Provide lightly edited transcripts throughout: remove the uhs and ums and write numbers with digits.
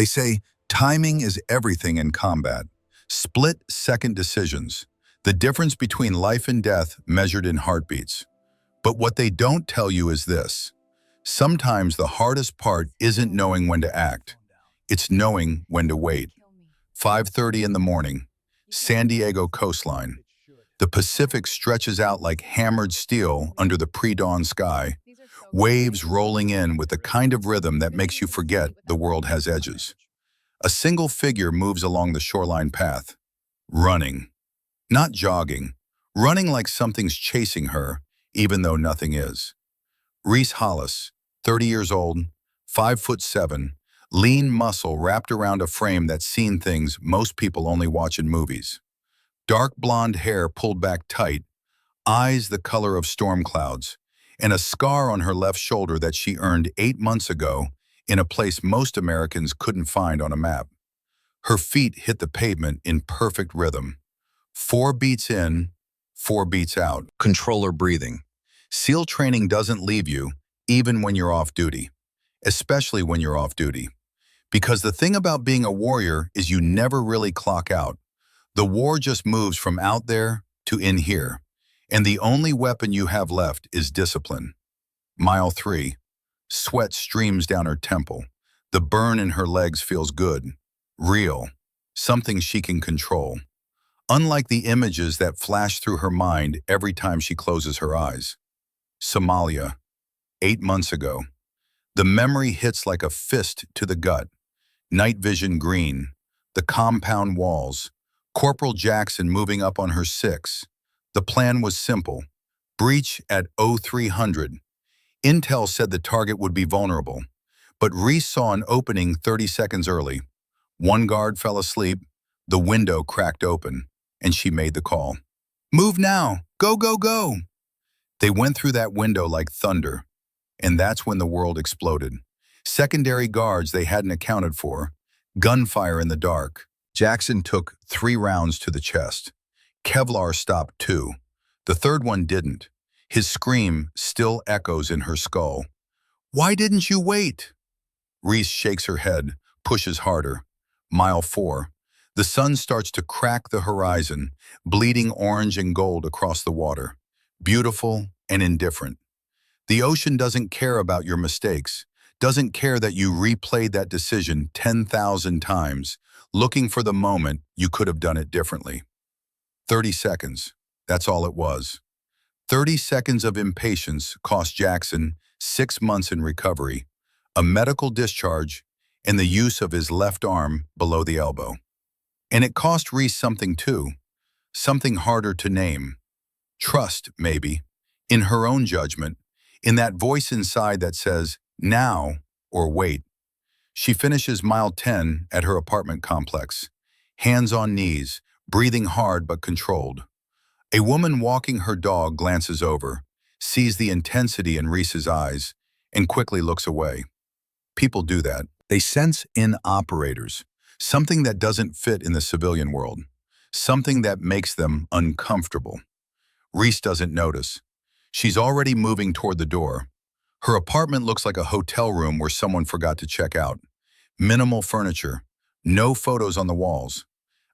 They say timing is everything in combat. Split-second decisions. The difference between life and death measured in heartbeats. But what they don't tell you is this. Sometimes the hardest part isn't knowing when to act. It's knowing when to wait. 5:30 in the morning, San Diego coastline. The Pacific stretches out like hammered steel under the pre-dawn sky, waves rolling in with the kind of rhythm that makes you forget the world has edges. A single figure moves along the shoreline path, running. Not jogging, running like something's chasing her, even though nothing is. Reese Hollis, 30 years old, 5'7", lean muscle wrapped around a frame that's seen things most people only watch in movies. Dark blonde hair pulled back tight, eyes the color of storm clouds, and a scar on her left shoulder that she earned 8 months ago in a place most Americans couldn't find on a map. Her feet hit the pavement in perfect rhythm. 4 beats in, 4 beats out. Controller breathing. SEAL training doesn't leave you, even when you're off duty. Especially when you're off duty. Because the thing about being a warrior is you never really clock out. The war just moves from out there to in here. And the only weapon you have left is discipline. Mile 3. Sweat streams down her temple. The burn in her legs feels good. Real. Something she can control. Unlike the images that flash through her mind every time she closes her eyes. Somalia. 8 months ago. The memory hits like a fist to the gut. Night vision green. The compound walls. Corporal Jackson moving up on her 6. The plan was simple. Breach at 0300. Intel said the target would be vulnerable, but Reese saw an opening 30 seconds early. One guard fell asleep, the window cracked open, and she made the call. Move now! Go, go, go! They went through that window like thunder, and that's when the world exploded. Secondary guards they hadn't accounted for, gunfire in the dark. Jackson took 3 rounds to the chest. Kevlar stopped 2. The third one didn't. His scream still echoes in her skull. Why didn't you wait? Reese shakes her head, pushes harder. Mile 4. The sun starts to crack the horizon, bleeding orange and gold across the water. Beautiful and indifferent. The ocean doesn't care about your mistakes, doesn't care that you replayed that decision 10,000 times, looking for the moment you could have done it differently. 30 seconds. That's all it was. 30 seconds of impatience cost Jackson 6 months in recovery, a medical discharge, and the use of his left arm below the elbow. And it cost Reese something too, something harder to name. Trust, maybe, in her own judgment, in that voice inside that says, now or wait. She finishes mile 10 at her apartment complex, hands on knees, breathing hard but controlled. A woman walking her dog glances over, sees the intensity in Reese's eyes, and quickly looks away. People do that. They sense in operators, something that doesn't fit in the civilian world, something that makes them uncomfortable. Reese doesn't notice. She's already moving toward the door. Her apartment looks like a hotel room where someone forgot to check out. Minimal furniture, no photos on the walls,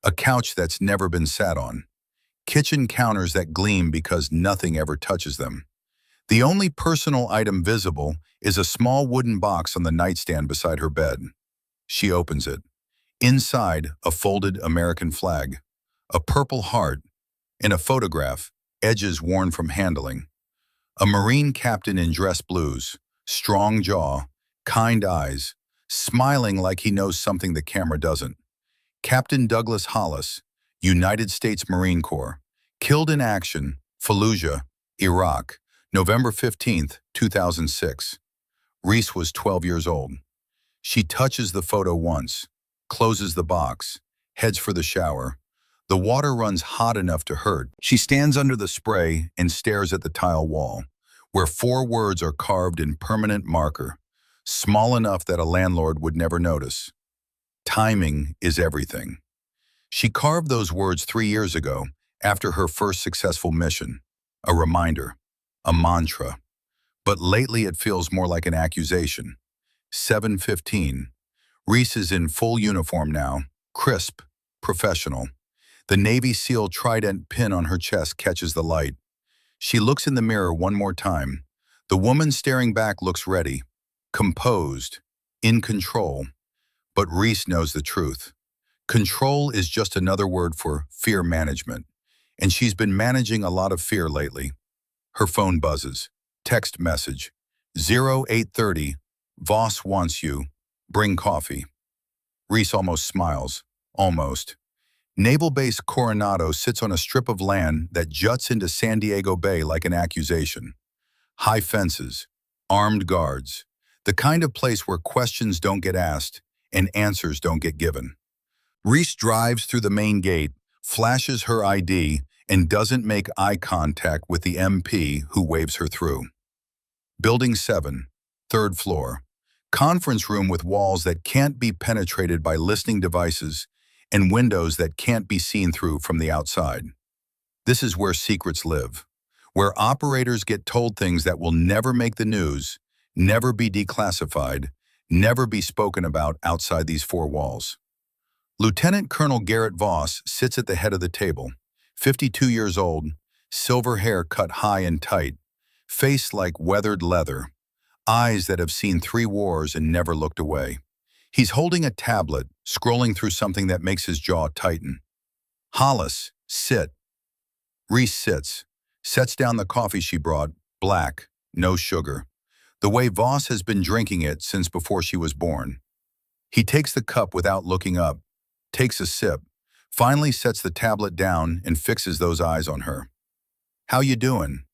a couch that's never been sat on, kitchen counters that gleam because nothing ever touches them. The only personal item visible is a small wooden box on the nightstand beside her bed. She opens it. Inside, a folded American flag, a purple heart, and a photograph, edges worn from handling. A Marine captain in dress blues, strong jaw, kind eyes, smiling like he knows something the camera doesn't. Captain Douglas Hollis, United States Marine Corps, killed in action, Fallujah, Iraq, November 15, 2006. Reese was 12 years old. She touches the photo once, closes the box, heads for the shower. The water runs hot enough to hurt. She stands under the spray and stares at the tile wall, where 4 words are carved in permanent marker, small enough that a landlord would never notice. Timing is everything. She carved those words 3 years ago, after her first successful mission. A reminder, a mantra. But lately it feels more like an accusation. 7:15. Reese is in full uniform now, crisp, professional. The Navy SEAL trident pin on her chest catches the light. She looks in the mirror one more time. The woman staring back looks ready, composed, in control. But Reese knows the truth. Control is just another word for fear management, and she's been managing a lot of fear lately. Her phone buzzes. Text message. 0830. Voss wants you. Bring coffee. Reese almost smiles. Almost. Naval Base Coronado sits on a strip of land that juts into San Diego Bay like an accusation. High fences, armed guards, the kind of place where questions don't get asked and answers don't get given. Reese drives through the main gate, flashes her ID, and doesn't make eye contact with the MP who waves her through. Building 7, 3rd floor. Conference room with walls that can't be penetrated by listening devices and windows that can't be seen through from the outside. This is where secrets live, where operators get told things that will never make the news, never be declassified, never be spoken about outside these four walls. Lieutenant Colonel Garrett Voss sits at the head of the table, 52 years old, silver hair cut high and tight, face like weathered leather, eyes that have seen 3 wars and never looked away. He's holding a tablet, scrolling through something that makes his jaw tighten. Hollis, sit. Reese sets down the coffee she brought, black, no sugar, the way Voss has been drinking it since before she was born. He takes the cup without looking up, takes a sip, finally sets the tablet down and fixes those eyes on her. How you doing?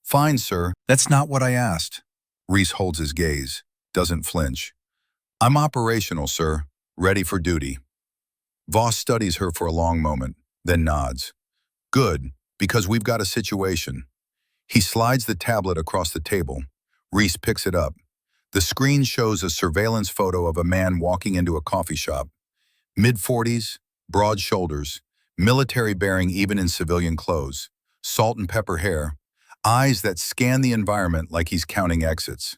Fine, sir. That's not what I asked. Reese holds his gaze, doesn't flinch. I'm operational, sir, ready for duty. Voss studies her for a long moment, then nods. Good, because we've got a situation. He slides the tablet across the table. Reese picks it up. The screen shows a surveillance photo of a man walking into a coffee shop. Mid-40s, broad shoulders, military-bearing even in civilian clothes, salt and pepper hair, eyes that scan the environment like he's counting exits.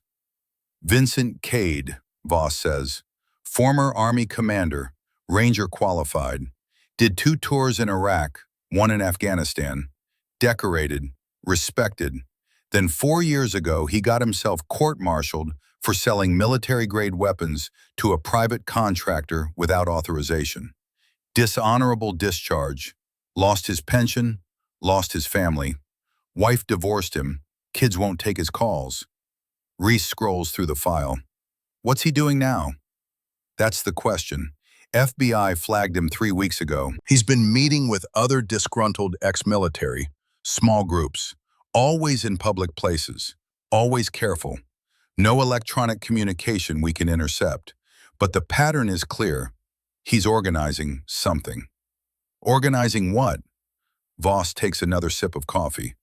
Vincent Cade, Voss says, former Army commander, Ranger qualified, did 2 tours in Iraq, 1 in Afghanistan, decorated, respected. Then 4 years ago, he got himself court-martialed for selling military-grade weapons to a private contractor without authorization. Dishonorable discharge, lost his pension, lost his family. Wife divorced him, kids won't take his calls. Reese scrolls through the file. What's he doing now? That's the question. FBI flagged him 3 weeks ago. He's been meeting with other disgruntled ex-military, small groups, always in public places, always careful. No electronic communication we can intercept. But the pattern is clear. He's organizing something. Organizing what? Voss takes another sip of coffee.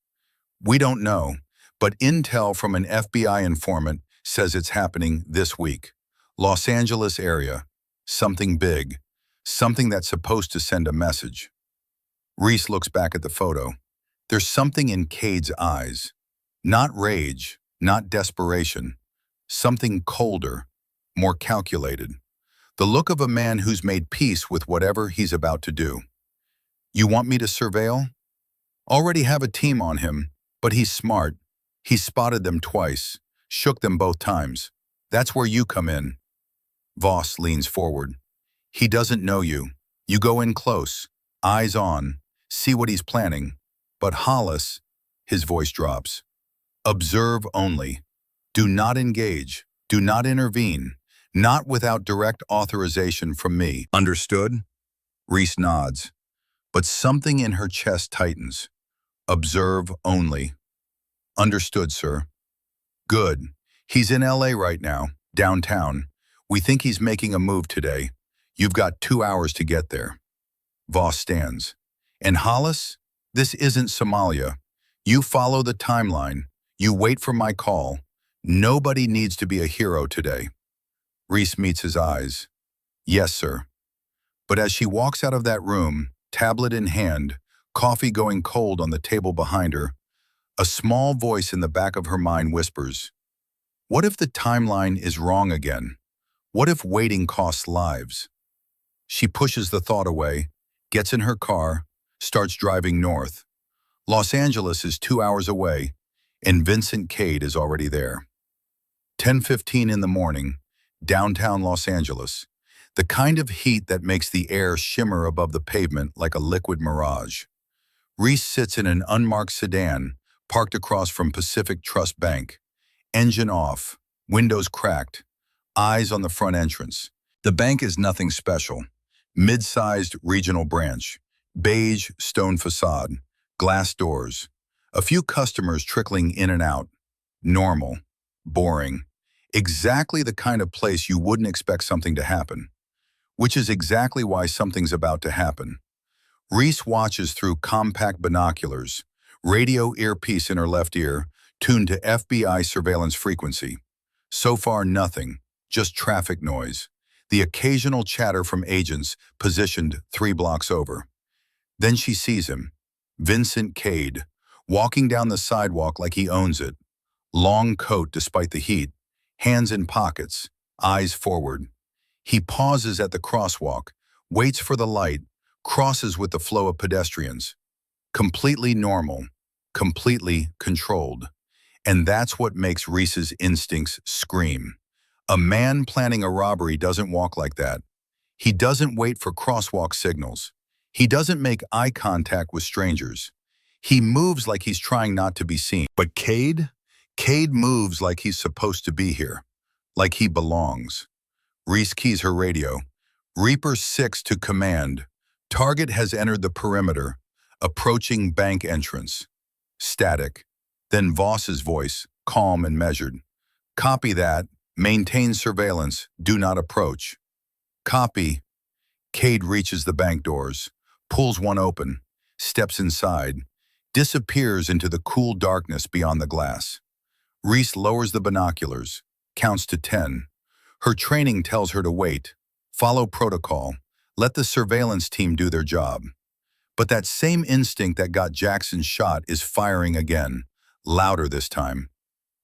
We don't know, but intel from an FBI informant says it's happening this week. Los Angeles area. Something big. Something that's supposed to send a message. Reese looks back at the photo. There's something in Cade's eyes. Not rage, not desperation. Something colder, more calculated. The look of a man who's made peace with whatever he's about to do. You want me to surveil? Already have a team on him, but he's smart. He spotted them twice, shook them both times. That's where you come in. Voss leans forward. He doesn't know you. You go in close, eyes on, see what he's planning. But Hollis, his voice drops. Observe only. Do not engage. Do not intervene. Not without direct authorization from me. Understood? Reese nods. But something in her chest tightens. Observe only. Understood, sir. Good. He's in LA right now, downtown. We think he's making a move today. You've got 2 hours to get there. Voss stands. And Hollis, this isn't Somalia. You follow the timeline. You wait for my call. Nobody needs to be a hero today. Reese meets his eyes. Yes, sir. But as she walks out of that room, tablet in hand, coffee going cold on the table behind her, a small voice in the back of her mind whispers, what if the timeline is wrong again? What if waiting costs lives? She pushes the thought away, gets in her car, starts driving north. Los Angeles is 2 hours away, and Vincent Cade is already there. 10:15 in the morning, downtown Los Angeles. The kind of heat that makes the air shimmer above the pavement like a liquid mirage. Reese sits in an unmarked sedan, parked across from Pacific Trust Bank. Engine off, windows cracked, eyes on the front entrance. The bank is nothing special. Mid-sized regional branch, beige stone facade, glass doors. A few customers trickling in and out. Normal, boring. Exactly the kind of place you wouldn't expect something to happen. Which is exactly why something's about to happen. Reese watches through compact binoculars, radio earpiece in her left ear, tuned to FBI surveillance frequency. So far, nothing, just traffic noise. The occasional chatter from agents positioned 3 blocks over. Then she sees him, Vincent Cade, walking down the sidewalk like he owns it. Long coat despite the heat, hands in pockets, eyes forward. He pauses at the crosswalk, waits for the light, crosses with the flow of pedestrians. Completely normal, completely controlled. And that's what makes Reese's instincts scream. A man planning a robbery doesn't walk like that. He doesn't wait for crosswalk signals. He doesn't make eye contact with strangers. He moves like he's trying not to be seen. But Cade? Cade moves like he's supposed to be here, like he belongs. Reese keys her radio. Reaper 6 to command. Target has entered the perimeter, approaching bank entrance. Static. Then Voss's voice, calm and measured. Copy that. Maintain surveillance. Do not approach. Copy. Cade reaches the bank doors, pulls one open, steps inside, disappears into the cool darkness beyond the glass. Reese lowers the binoculars, counts to 10. Her training tells her to wait, follow protocol, let the surveillance team do their job. But that same instinct that got Jackson shot is firing again, louder this time.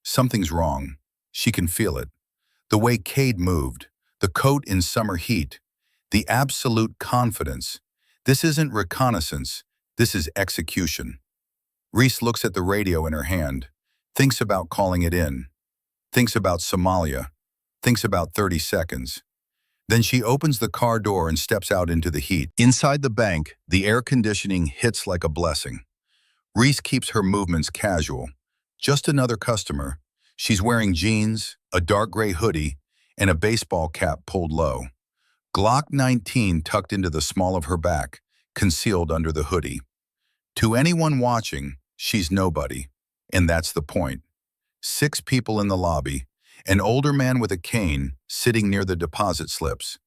Something's wrong. She can feel it. The way Cade moved, the coat in summer heat, the absolute confidence. This isn't reconnaissance, this is execution. Reese looks at the radio in her hand, thinks about calling it in, thinks about Somalia, thinks about 30 seconds. Then she opens the car door and steps out into the heat. Inside the bank, the air conditioning hits like a blessing. Reese keeps her movements casual. Just another customer. She's wearing jeans, a dark gray hoodie, and a baseball cap pulled low. Glock 19 tucked into the small of her back, concealed under the hoodie. To anyone watching, she's nobody. And that's the point. 6 people in the lobby, an older man with a cane sitting near the deposit slips,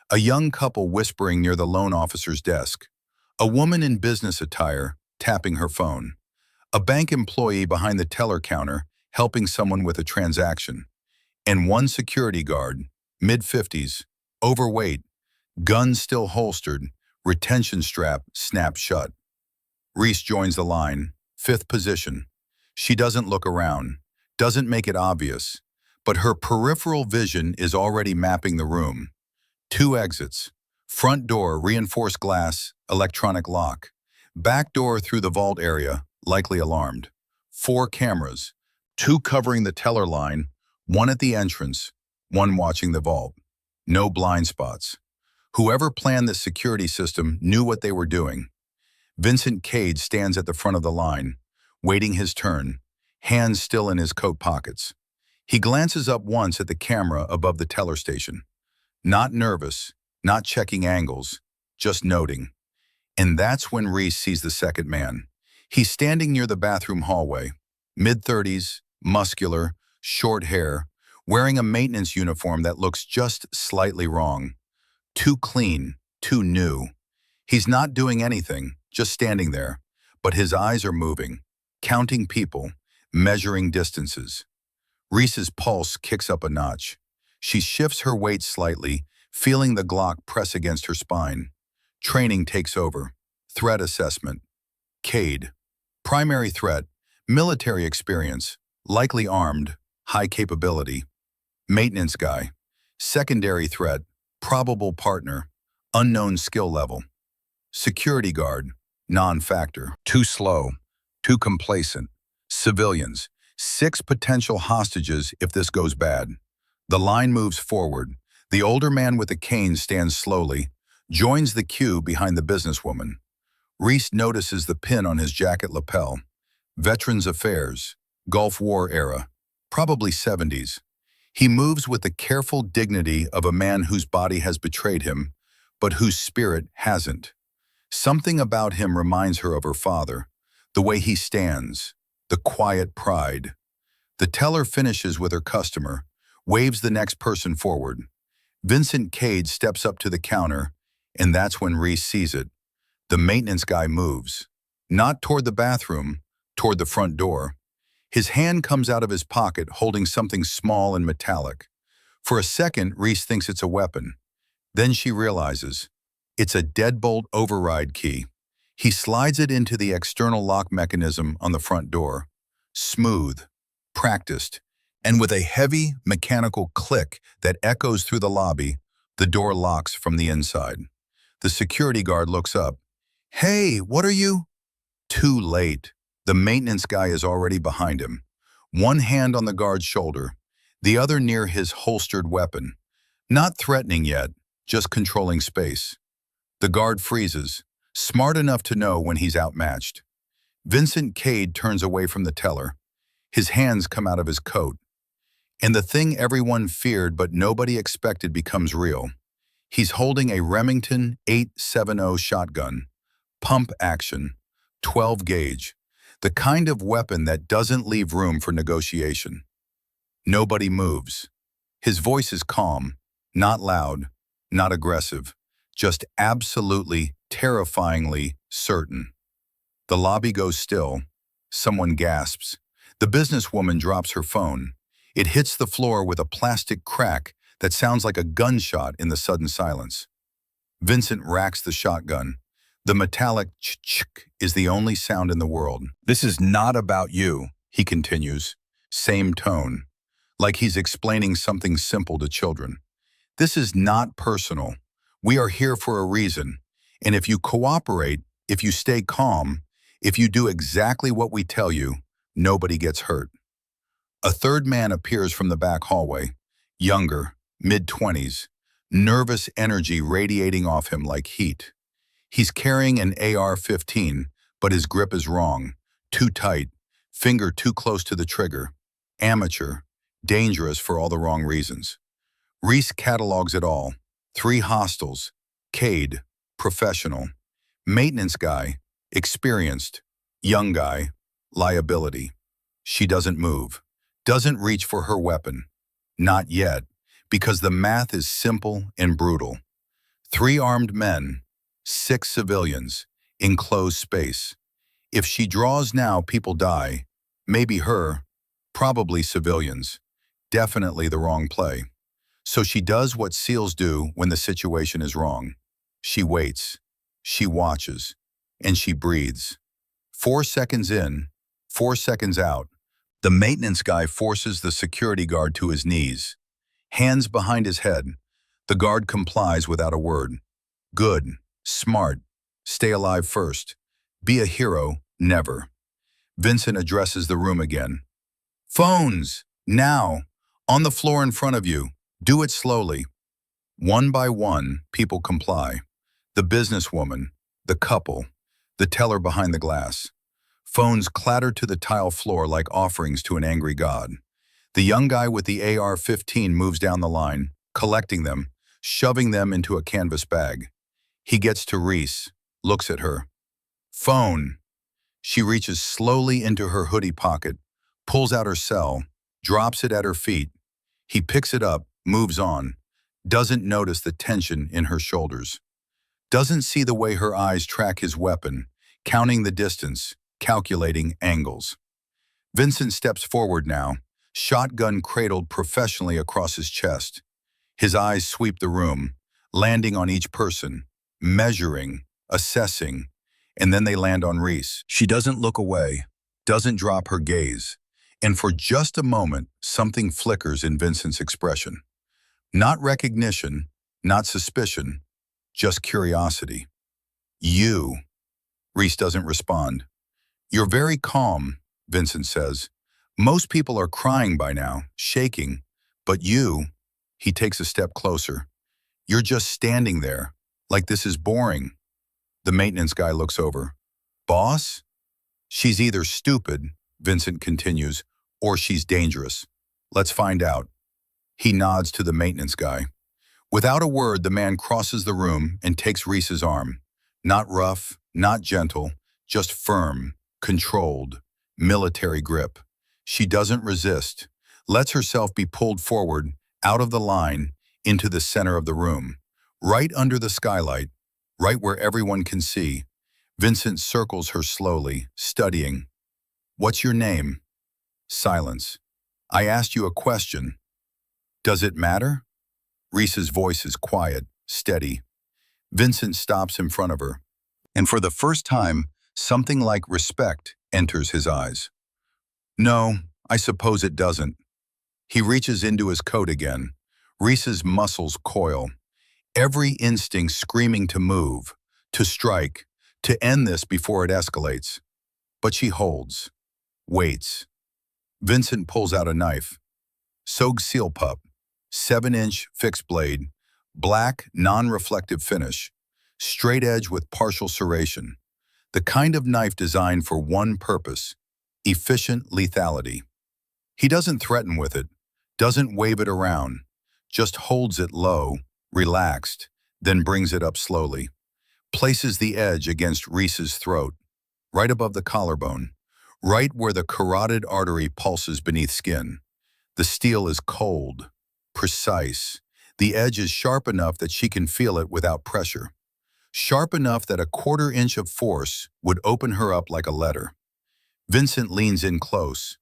a young couple whispering near the loan officer's desk, a woman in business attire tapping her phone, a bank employee behind the teller counter helping someone with a transaction, and one security guard, mid-50s, overweight, gun still holstered, retention strap snapped shut. Reese joins the line, 5th position. She doesn't look around, doesn't make it obvious, but her peripheral vision is already mapping the room. 2 exits, front door, reinforced glass, electronic lock, back door through the vault area, likely alarmed. 4 cameras, 2 covering the teller line, 1 at the entrance, 1 watching the vault. No blind spots. Whoever planned this security system knew what they were doing. Vincent Cade stands at the front of the line, waiting his turn, hands still in his coat pockets. He glances up once at the camera above the teller station. Not nervous, not checking angles, just noting. And that's when Reese sees the second man. He's standing near the bathroom hallway, mid-30s, muscular, short hair, wearing a maintenance uniform that looks just slightly wrong. Too clean, too new. He's not doing anything, just standing there, but his eyes are moving, counting people, measuring distances. Reese's pulse kicks up a notch. She shifts her weight slightly, feeling the Glock press against her spine. Training takes over. Threat assessment. Cade. Primary threat. Military experience. Likely armed. High capability. Maintenance guy. Secondary threat, probable partner, unknown skill level. Security guard, non-factor. Too slow, too complacent. Civilians, 6 potential hostages if this goes bad. The line moves forward. The older man with the cane stands slowly, joins the queue behind the businesswoman. Reese notices the pin on his jacket lapel. Veterans Affairs, Gulf War era, probably 70s. He moves with the careful dignity of a man whose body has betrayed him, but whose spirit hasn't. Something about him reminds her of her father, the way he stands, the quiet pride. The teller finishes with her customer, waves the next person forward. Vincent Cade steps up to the counter, and that's when Reese sees it. The maintenance guy moves, not toward the bathroom, toward the front door. His hand comes out of his pocket holding something small and metallic. For a second, Reese thinks it's a weapon. Then she realizes it's a deadbolt override key. He slides it into the external lock mechanism on the front door. Smooth, practiced, and with a heavy mechanical click that echoes through the lobby, the door locks from the inside. The security guard looks up. "Hey, what are you?" Too late. The maintenance guy is already behind him. One hand on the guard's shoulder, the other near his holstered weapon. Not threatening yet, just controlling space. The guard freezes, smart enough to know when he's outmatched. Vincent Cade turns away from the teller. His hands come out of his coat. And the thing everyone feared but nobody expected becomes real. He's holding a Remington 870 shotgun. Pump action, 12 gauge. The kind of weapon that doesn't leave room for negotiation. Nobody moves. His voice is calm, not loud, not aggressive, just absolutely, terrifyingly certain. The lobby goes still. Someone gasps. The businesswoman drops her phone. It hits the floor with a plastic crack that sounds like a gunshot in the sudden silence. Vincent racks the shotgun. The metallic ch-ch is the only sound in the world. "This is not about you," he continues. Same tone, like he's explaining something simple to children. "This is not personal. We are here for a reason. And if you cooperate, if you stay calm, if you do exactly what we tell you, nobody gets hurt." A third man appears from the back hallway, younger, mid-20s, nervous energy radiating off him like heat. He's carrying an AR-15, but his grip is wrong, too tight, finger too close to the trigger. Amateur, dangerous for all the wrong reasons. Reese catalogs it all. 3 hostiles, Cade, professional. Maintenance guy, experienced. Young guy, liability. She doesn't move, doesn't reach for her weapon. Not yet, because the math is simple and brutal. 3 armed men, 6 civilians, enclosed space. If she draws now, people die. Maybe her, probably civilians. Definitely the wrong play. So she does what SEALs do when the situation is wrong. She waits, she watches, and she breathes. 4 seconds in, 4 seconds out, the maintenance guy forces the security guard to his knees. Hands behind his head. The guard complies without a word. Good. Smart. Stay alive first. Be a hero, never. Vincent addresses the room again. "Phones! Now! On the floor in front of you. Do it slowly." One by one, people comply. The businesswoman, the couple, the teller behind the glass. Phones clatter to the tile floor like offerings to an angry god. The young guy with the AR-15 moves down the line, collecting them, shoving them into a canvas bag. He gets to Reese, looks at her. "Phone." She reaches slowly into her hoodie pocket, pulls out her cell, drops it at her feet. He picks it up, moves on, doesn't notice the tension in her shoulders. Doesn't see the way her eyes track his weapon, counting the distance, calculating angles. Vincent steps forward now, shotgun cradled professionally across his chest. His eyes sweep the room, landing on each person, measuring, assessing, and then they land on Reese. She doesn't look away, doesn't drop her gaze, and for just a moment, something flickers in Vincent's expression. Not recognition, not suspicion, just curiosity. You. Reese doesn't respond. You're very calm, Vincent says. Most people are crying by now, shaking. But you, he takes a step closer. You're just standing there, like this is boring. The maintenance guy looks over. Boss? She's either stupid, Vincent continues, or she's dangerous. Let's find out. He nods to the maintenance guy. Without a word, the man crosses the room and takes Reese's arm. Not rough, not gentle, just firm, controlled, military grip. She doesn't resist, lets herself be pulled forward, out of the line, into the center of the room. Right under the skylight, right where everyone can see. Vincent circles her slowly, studying. What's your name? Silence. I asked you a question. Does it matter? Reese's voice is quiet, steady. Vincent stops in front of her, and for the first time, something like respect enters his eyes. No, I suppose it doesn't. He reaches into his coat again. Reese's muscles coil, every instinct screaming to move, to strike, to end this before it escalates. But she holds, waits. Vincent pulls out a knife. Soag Seal Pup, 7-inch fixed blade, black, non-reflective finish, straight edge with partial serration. The kind of knife designed for one purpose, efficient lethality. He doesn't threaten with it, doesn't wave it around, just holds it low, relaxed, then brings it up slowly. Places the edge against Reese's throat, right above the collarbone, right where the carotid artery pulses beneath skin. The steel is cold, precise. The edge is sharp enough that she can feel it without pressure. Sharp enough that a 1/4 inch of force would open her up like a letter. Vincent leans in close,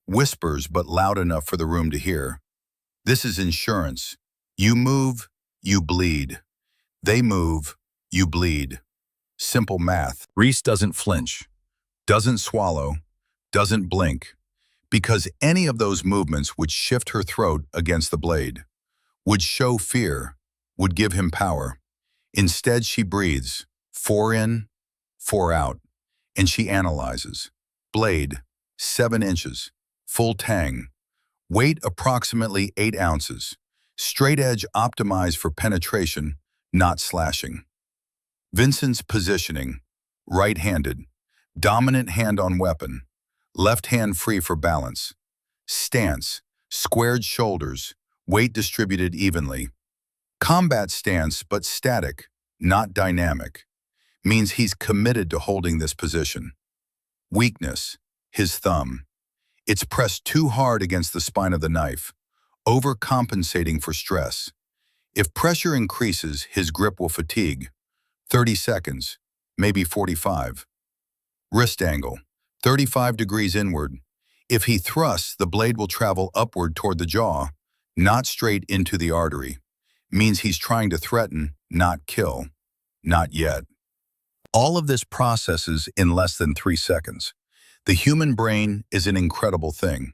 whispers but loud enough for the room to hear. This is insurance. You move, you bleed. They move, you bleed. Simple math. Reese doesn't flinch, doesn't swallow, doesn't blink, because any of those movements would shift her throat against the blade, would show fear, would give him power. Instead, she breathes, 4 in, 4 out, and she analyzes. Blade, 7 inches, full tang, weight approximately 8 ounces, straight edge optimized for penetration, not slashing. Vincent's positioning, right-handed, dominant hand on weapon, left hand free for balance. Stance, squared shoulders, weight distributed evenly. Combat stance, but static, not dynamic, means he's committed to holding this position. Weakness, his thumb. It's pressed too hard against the spine of the knife, overcompensating for stress. If pressure increases, his grip will fatigue. 30 seconds, maybe 45. Wrist angle, 35 degrees inward. If he thrusts, the blade will travel upward toward the jaw, not straight into the artery. Means he's trying to threaten, not kill. Not yet. All of this processes in less than 3 seconds. The human brain is an incredible thing.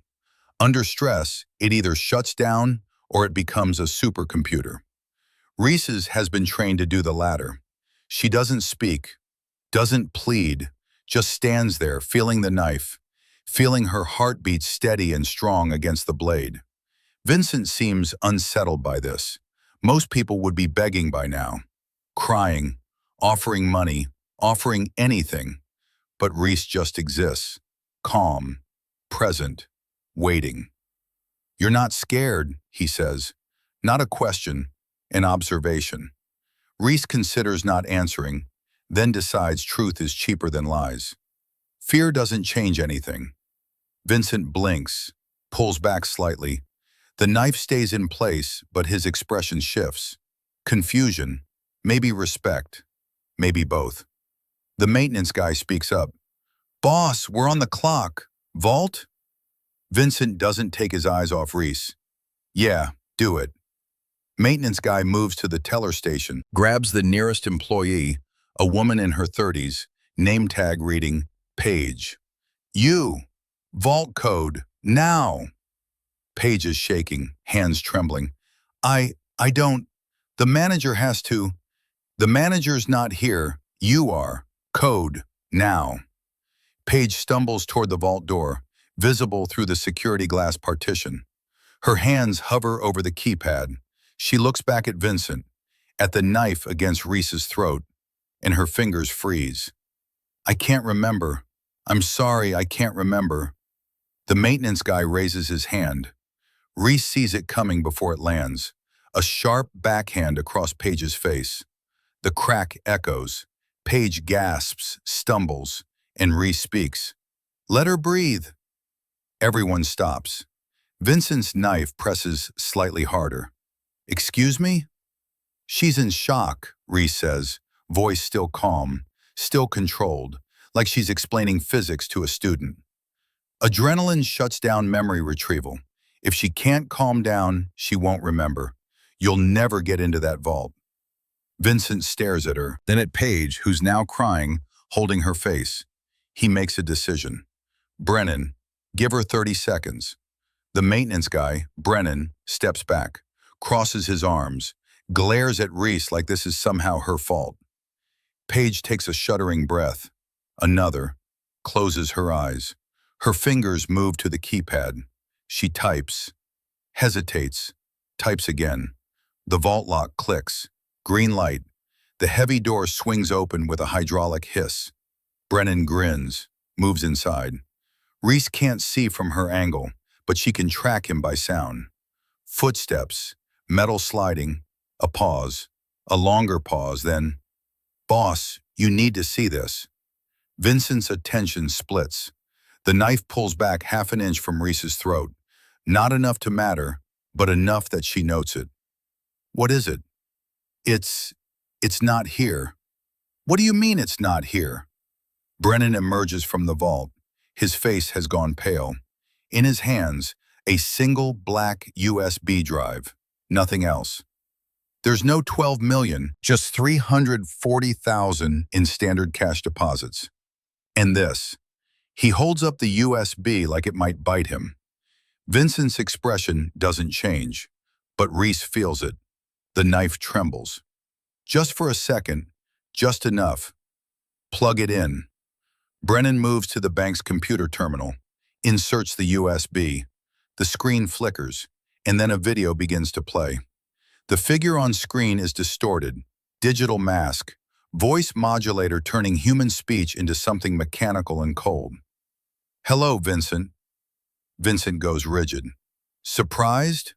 Under stress, it either shuts down or it becomes a supercomputer. Reese's has been trained to do the latter. She doesn't speak, doesn't plead, just stands there feeling the knife, feeling her heartbeat steady and strong against the blade. Vincent seems unsettled by this. Most people would be begging by now, crying, offering money, offering anything. But Reese just exists, calm, present, waiting. You're not scared, he says. Not a question, an observation. Reese considers not answering, then decides truth is cheaper than lies. Fear doesn't change anything. Vincent blinks, pulls back slightly. The knife stays in place, but his expression shifts. Confusion, maybe respect, maybe both. The maintenance guy speaks up. Boss, we're on the clock. Vault? Vincent doesn't take his eyes off Reese. Yeah, do it. Maintenance guy moves to the teller station, grabs the nearest employee, a woman in her 30s, name tag reading, Paige. You. Vault code. Now. Paige is shaking, hands trembling. I don't. The manager has to. The manager's not here. You are. Code. Now. Paige stumbles toward the vault door, visible through the security glass partition. Her hands hover over the keypad. She looks back at Vincent, at the knife against Reese's throat, and her fingers freeze. I can't remember. I'm sorry, I can't remember. The maintenance guy raises his hand. Reese sees it coming before it lands. A sharp backhand across Paige's face. The crack echoes. Paige gasps, stumbles, and Reese speaks. Let her breathe. Everyone stops. Vincent's knife presses slightly harder. Excuse me? She's in shock, Reese says, voice still calm, still controlled, like she's explaining physics to a student. Adrenaline shuts down memory retrieval. If she can't calm down, she won't remember. You'll never get into that vault. Vincent stares at her, then at Paige, who's now crying, holding her face. He makes a decision. Brennan, give her 30 seconds. The maintenance guy, Brennan, steps back, crosses his arms, glares at Reese like this is somehow her fault. Paige takes a shuddering breath. Another, closes her eyes. Her fingers move to the keypad. She types, hesitates, types again. The vault lock clicks. Green light. The heavy door swings open with a hydraulic hiss. Brennan grins, moves inside. Reese can't see from her angle, but she can track him by sound. Footsteps, metal sliding, a pause, a longer pause, then, Boss, you need to see this. Vincent's attention splits. The knife pulls back half an inch from Reese's throat. Not enough to matter, but enough that she notes it. What is it? It's not here. What do you mean it's not here? Brennan emerges from the vault. His face has gone pale. In his hands, a single black USB drive. Nothing else. There's no 12 million, just 340,000 in standard cash deposits. And this. He holds up the USB like it might bite him. Vincent's expression doesn't change, but Reese feels it. The knife trembles. Just for a second, just enough. Plug it in. Brennan moves to the bank's computer terminal, inserts the USB. The screen flickers, and then a video begins to play. The figure on screen is distorted, digital mask, voice modulator turning human speech into something mechanical and cold. Hello, Vincent. Vincent goes rigid. Surprised?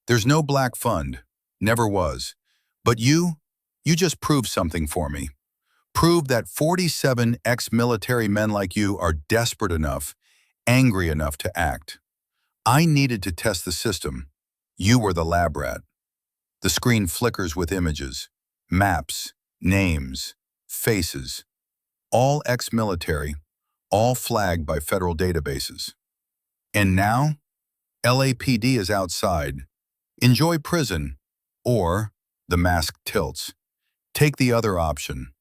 There's no black fund. Never was. But you just proved something for me. Proved that 47 ex-military men like you are desperate enough, angry enough to act. I needed to test the system. You were the lab rat. The screen flickers with images, maps, names, faces. All ex-military, all flagged by federal databases. And now, LAPD is outside. Enjoy prison, or, the mask tilts. Take the other option.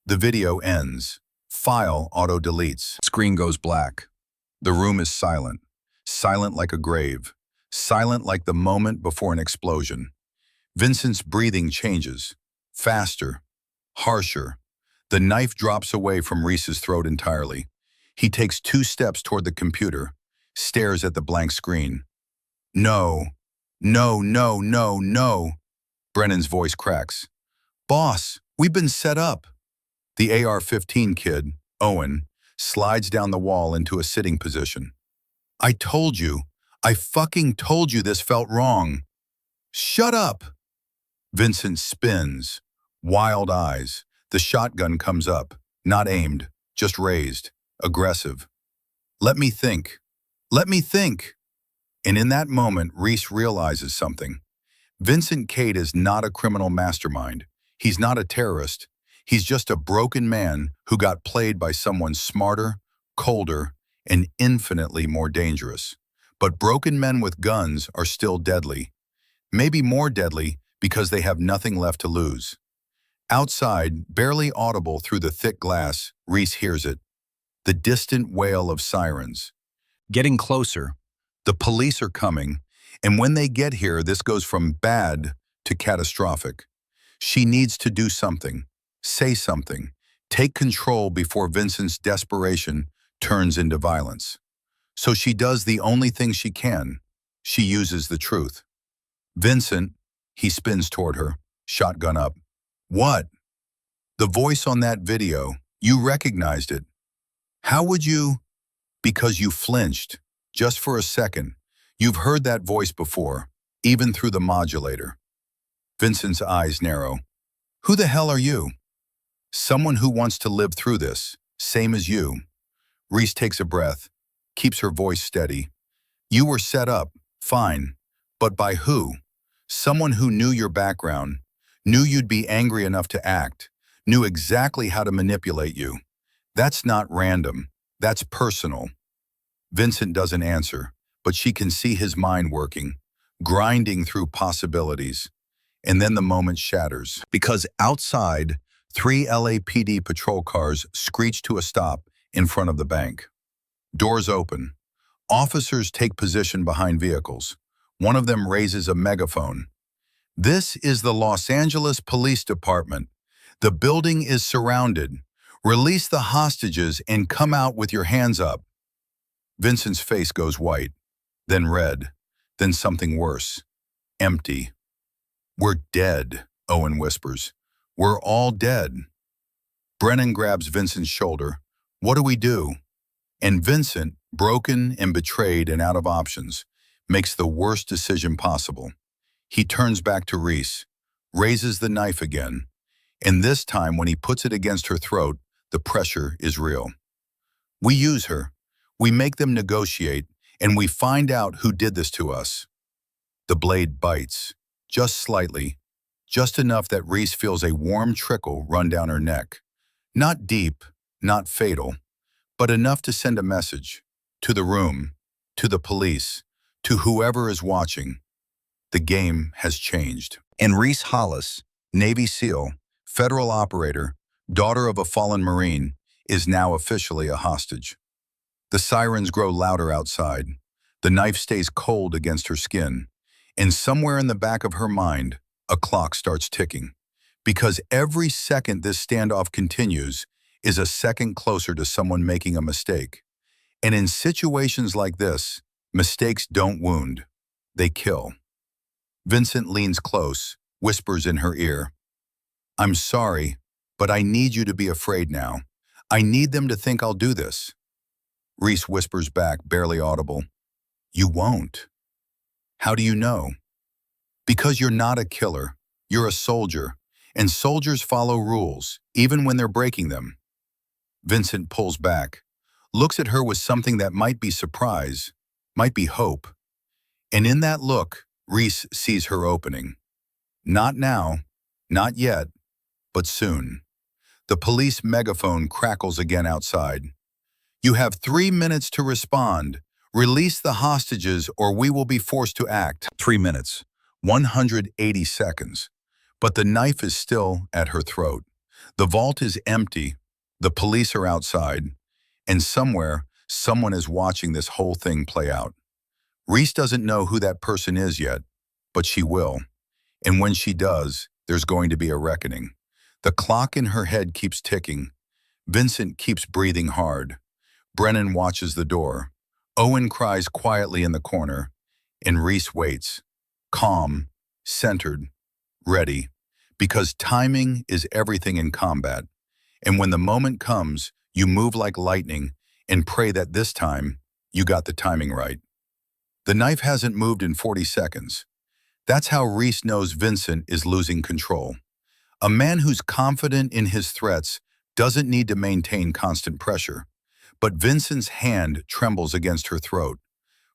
The video ends. File auto-deletes. Screen goes black. The room is silent. Silent like a grave. Silent like the moment before an explosion. Vincent's breathing changes. Faster. Harsher. The knife drops away from Reese's throat entirely. He takes 2 steps toward the computer. Stares at the blank screen. No. No, no, no, no. Brennan's voice cracks. Boss, we've been set up. The AR-15 kid, Owen, slides down the wall into a sitting position. I told you. I fucking told you this felt wrong. Shut up. Vincent spins. Wild eyes. The shotgun comes up. Not aimed. Just raised. Aggressive. Let me think. Let me think. And in that moment, Reese realizes something. Vincent Cade is not a criminal mastermind. He's not a terrorist. He's just a broken man who got played by someone smarter, colder, and infinitely more dangerous. But broken men with guns are still deadly. Maybe more deadly because they have nothing left to lose. Outside, barely audible through the thick glass, Reese hears it. The distant wail of sirens. Getting closer. The police are coming, and when they get here, this goes from bad to catastrophic. She needs to do something, say something, take control before Vincent's desperation turns into violence. So she does the only thing she can. She uses the truth. Vincent, he spins toward her, shotgun up. What? The voice on that video, you recognized it. How would you? Because you flinched, just for a second. You've heard that voice before, even through the modulator. Vincent's eyes narrow. Who the hell are you? Someone who wants to live through this, same as you. Reese takes a breath, keeps her voice steady. You were set up, fine, but by who? Someone who knew your background, knew you'd be angry enough to act, knew exactly how to manipulate you. That's not random, that's personal. Vincent doesn't answer, but she can see his mind working, grinding through possibilities. And then the moment shatters, because outside, 3 LAPD patrol cars screech to a stop in front of the bank. Doors open. Officers take position behind vehicles. One of them raises a megaphone. This is the Los Angeles Police Department. The building is surrounded. Release the hostages and come out with your hands up. Vincent's face goes white, then red, then something worse. Empty. We're dead, Owen whispers. We're all dead. Brennan grabs Vincent's shoulder. What do we do? And Vincent, broken and betrayed and out of options, makes the worst decision possible. He turns back to Reese, raises the knife again, and this time when he puts it against her throat, the pressure is real. We use her. We make them negotiate, and we find out who did this to us. The blade bites, just slightly, just enough that Reese feels a warm trickle run down her neck. Not deep, not fatal, but enough to send a message to the room, to the police, to whoever is watching. The game has changed. And Reese Hollis, Navy SEAL, federal operator, daughter of a fallen Marine, is now officially a hostage. The sirens grow louder outside. The knife stays cold against her skin. And somewhere in the back of her mind, a clock starts ticking. Because every second this standoff continues is a second closer to someone making a mistake. And in situations like this, mistakes don't wound, they kill. Vincent leans close, whispers in her ear, I'm sorry, but I need you to be afraid now. I need them to think I'll do this. Reese whispers back, barely audible, You won't. How do you know? Because you're not a killer, you're a soldier, and soldiers follow rules, even when they're breaking them. Vincent pulls back, looks at her with something that might be surprise, might be hope. And in that look, Reese sees her opening. Not now, not yet, but soon. The police megaphone crackles again outside. You have 3 minutes to respond. Release the hostages or we will be forced to act. 3 minutes, 180 seconds. But the knife is still at her throat. The vault is empty. The police are outside. And somewhere, someone is watching this whole thing play out. Reese doesn't know who that person is yet, but she will. And when she does, there's going to be a reckoning. The clock in her head keeps ticking. Vincent keeps breathing hard. Brennan watches the door. Owen cries quietly in the corner. And Reese waits, calm, centered, ready. Because timing is everything in combat. And when the moment comes, you move like lightning and pray that this time you got the timing right. The knife hasn't moved in 40 seconds. That's how Reese knows Vincent is losing control. A man who's confident in his threats doesn't need to maintain constant pressure. But Vincent's hand trembles against her throat.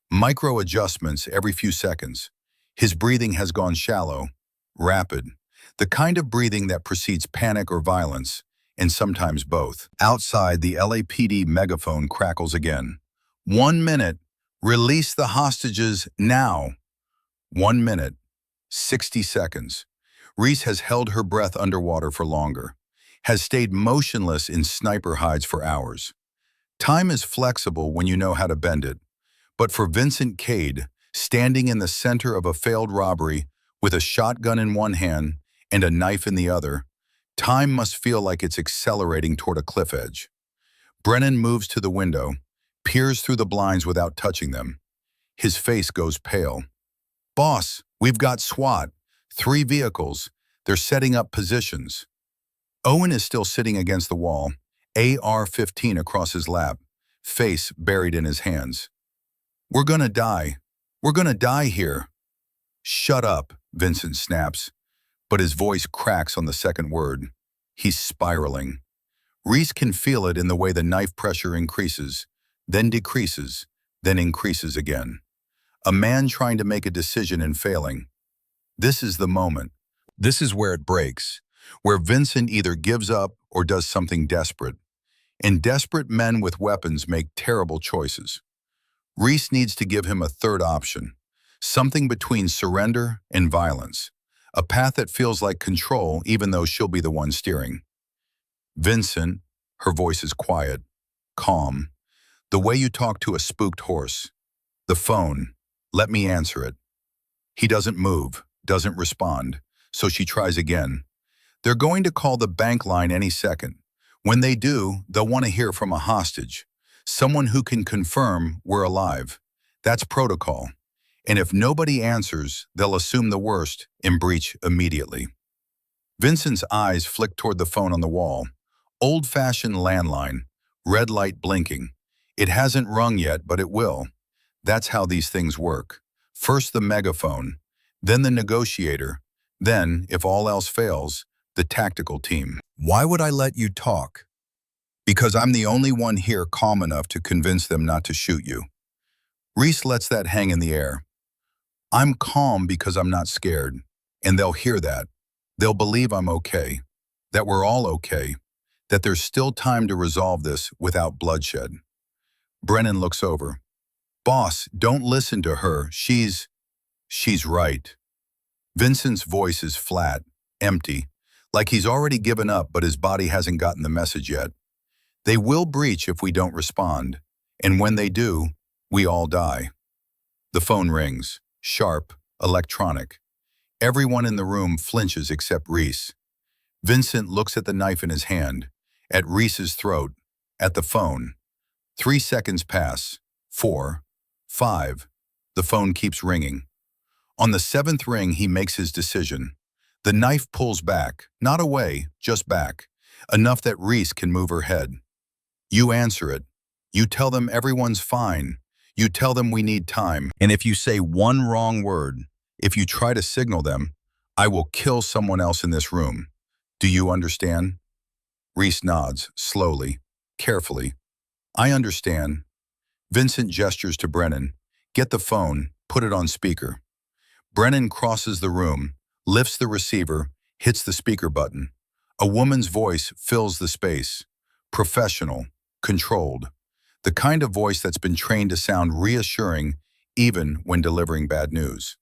Micro adjustments every few seconds. His breathing has gone shallow, rapid. The kind of breathing that precedes panic or violence, and sometimes both. Outside, the LAPD megaphone crackles again. 1 minute. Release the hostages now. 1 minute. 60 seconds. Reese has held her breath underwater for longer, has stayed motionless in sniper hides for hours. Time is flexible when you know how to bend it. But for Vincent Cade, standing in the center of a failed robbery With a shotgun in one hand and a knife in the other, time must feel like it's accelerating toward a cliff edge. Brennan moves to the window, peers through the blinds without touching them. His face goes pale. "Boss, we've got SWAT. 3 vehicles. They're setting up positions." Owen is still sitting against the wall, AR-15 across his lap, face buried in his hands. "We're gonna die. We're gonna die here." "Shut up," Vincent snaps, but his voice cracks on the second word. He's spiraling. Reese can feel it in the way the knife pressure increases, then decreases, then increases again. A man trying to make a decision and failing. This is the moment. This is where it breaks, where Vincent either gives up or does something desperate. And desperate men with weapons make terrible choices. Reese needs to give him a third option, something between surrender and violence, a path that feels like control even though she'll be the one steering. "Vincent," her voice is quiet, calm, the way you talk to a spooked horse. "The phone. Let me answer it." He doesn't move, doesn't respond, so she tries again. "They're going to call the bank line any second. When they do, they'll want to hear from a hostage, someone who can confirm we're alive. That's protocol. And if nobody answers, they'll assume the worst and breach immediately." Vincent's eyes flick toward the phone on the wall. Old-fashioned landline, red light blinking. It hasn't rung yet, but it will. That's how these things work. First the megaphone, then the negotiator, then, if all else fails, the tactical team. "Why would I let you talk?" "Because I'm the only one here calm enough to convince them not to shoot you." Reese lets that hang in the air. "I'm calm because I'm not scared, and they'll hear that. They'll believe I'm okay, that we're all okay, that there's still time to resolve this without bloodshed." Brennan looks over. "Boss, don't listen to her. She's right." Vincent's voice is flat, empty, like he's already given up but his body hasn't gotten the message yet. "They will breach if we don't respond, and when they do, we all die." The phone rings, sharp, electronic. Everyone in the room flinches except Reese. Vincent looks at the knife in his hand, at Reese's throat, at the phone. 3 seconds pass. 4. 5. The phone keeps ringing. On the 7th ring, he makes his decision. The knife pulls back, not away, just back, enough that Reese can move her head. "You answer it. You tell them everyone's fine. You tell them we need time. And if you say one wrong word, if you try to signal them, I will kill someone else in this room. Do you understand?" Reese nods, slowly, carefully. "I understand." Vincent gestures to Brennan. "Get the phone, put it on speaker." Brennan crosses the room, lifts the receiver, hits the speaker button. A woman's voice fills the space. Professional, controlled. The kind of voice that's been trained to sound reassuring even when delivering bad news.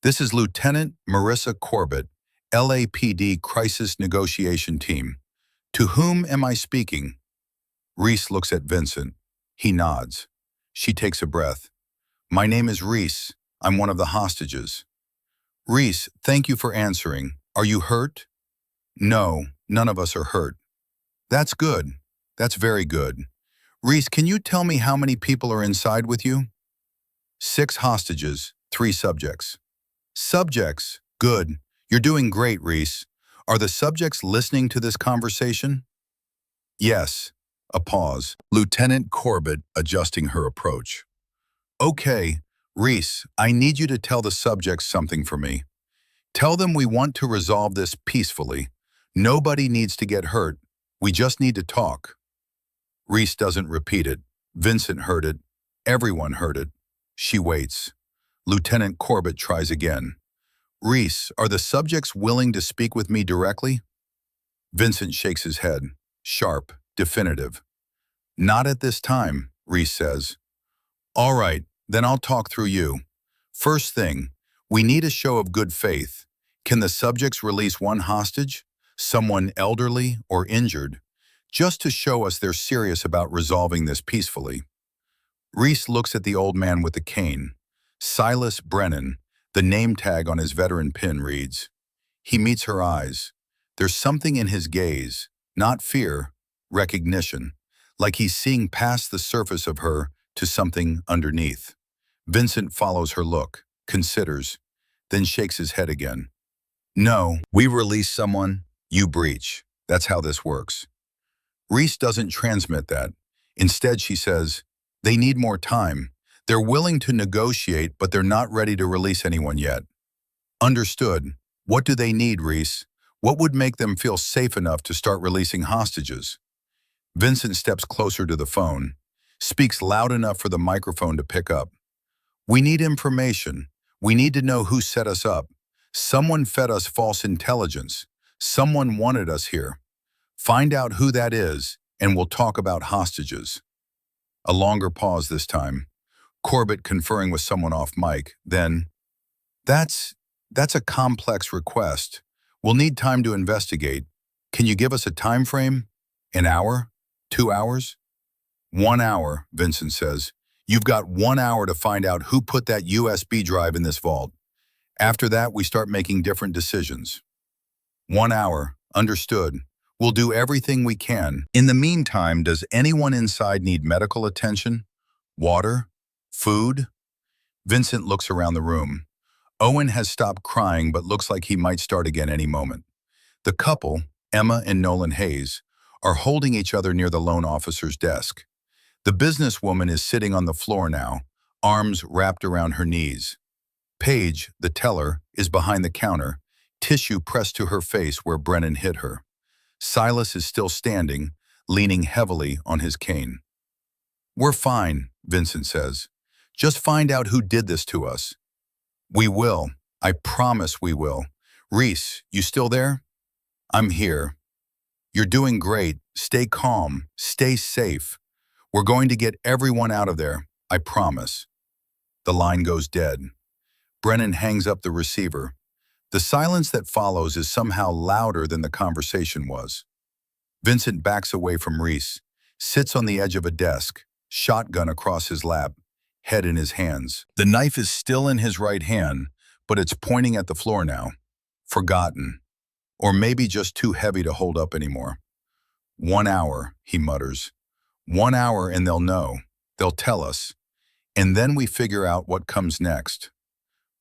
"This is Lieutenant Marissa Corbett, LAPD Crisis Negotiation Team. To whom am I speaking?" Reese looks at Vincent. He nods. She takes a breath. "My name is Reese. I'm one of the hostages." "Reese, thank you for answering. Are you hurt?" "No, none of us are hurt." "That's good. That's very good. Reese, can you tell me how many people are inside with you?" 6 hostages, 3 subjects." "Subjects? Good. You're doing great, Reese. Are the subjects listening to this conversation?" "Yes." A pause. Lieutenant Corbett adjusting her approach. "Okay, Reese, I need you to tell the subjects something for me. Tell them we want to resolve this peacefully. Nobody needs to get hurt. We just need to talk." Reese doesn't repeat it. Vincent heard it. Everyone heard it. She waits. Lieutenant Corbett tries again. "Reese, are the subjects willing to speak with me directly?" Vincent shakes his head. Sharp, definitive. "Not at this time," Reese says. "All right, then I'll talk through you. First thing, we need a show of good faith. Can the subjects release one hostage, someone elderly or injured, just to show us they're serious about resolving this peacefully?" Reese looks at the old man with the cane. Silas Brennan, The name tag on his veteran pin reads. He meets her eyes. There's something in his gaze, not fear, recognition, like he's seeing past the surface of her to something underneath. Vincent follows her look, considers, then shakes his head again. No, we release someone, you breach. That's how this works. Reese doesn't transmit that. Instead, she says, they need more time. They're willing to negotiate, but they're not ready to release anyone yet. Understood. What do they need, Reese? What would make them feel safe enough to start releasing hostages? Vincent steps closer to the phone, speaks loud enough for the microphone to pick up. We need information. We need to know who set us up. Someone fed us false intelligence. Someone wanted us here. Find out who that is, and we'll talk about hostages. A longer pause this time. Corbett conferring with someone off mic, then, That's a complex request. We'll need time to investigate. Can you give us a time frame? An hour? 2 hours? 1 hour, Vincent says. You've got 1 hour to find out who put that USB drive in this vault. After that, we start making different decisions. 1 hour, understood. We'll do everything we can. In the meantime, does anyone inside need medical attention? Water? Food? Vincent looks around the room. Owen has stopped crying but looks like he might start again any moment. The couple, Emma and Nolan Hayes, are holding each other near the loan officer's desk. The businesswoman is sitting on the floor now, arms wrapped around her knees. Paige, the teller, is behind the counter, tissue pressed to her face where Brennan hit her. Silas is still standing, leaning heavily on his cane. We're fine, Vincent says. Just find out who did this to us. We will. I promise we will. Reese, you still there? I'm here. You're doing great. Stay calm. Stay safe. We're going to get everyone out of there. I promise. The line goes dead. Brennan hangs up the receiver. The silence that follows is somehow louder than the conversation was. Vincent backs away from Reese, sits on the edge of a desk, shotgun across his lap, head in his hands. The knife is still in his right hand, but it's pointing at the floor now. Forgotten. Or maybe just too heavy to hold up anymore. 1 hour, he mutters. 1 hour and they'll know. They'll tell us. And then we figure out what comes next.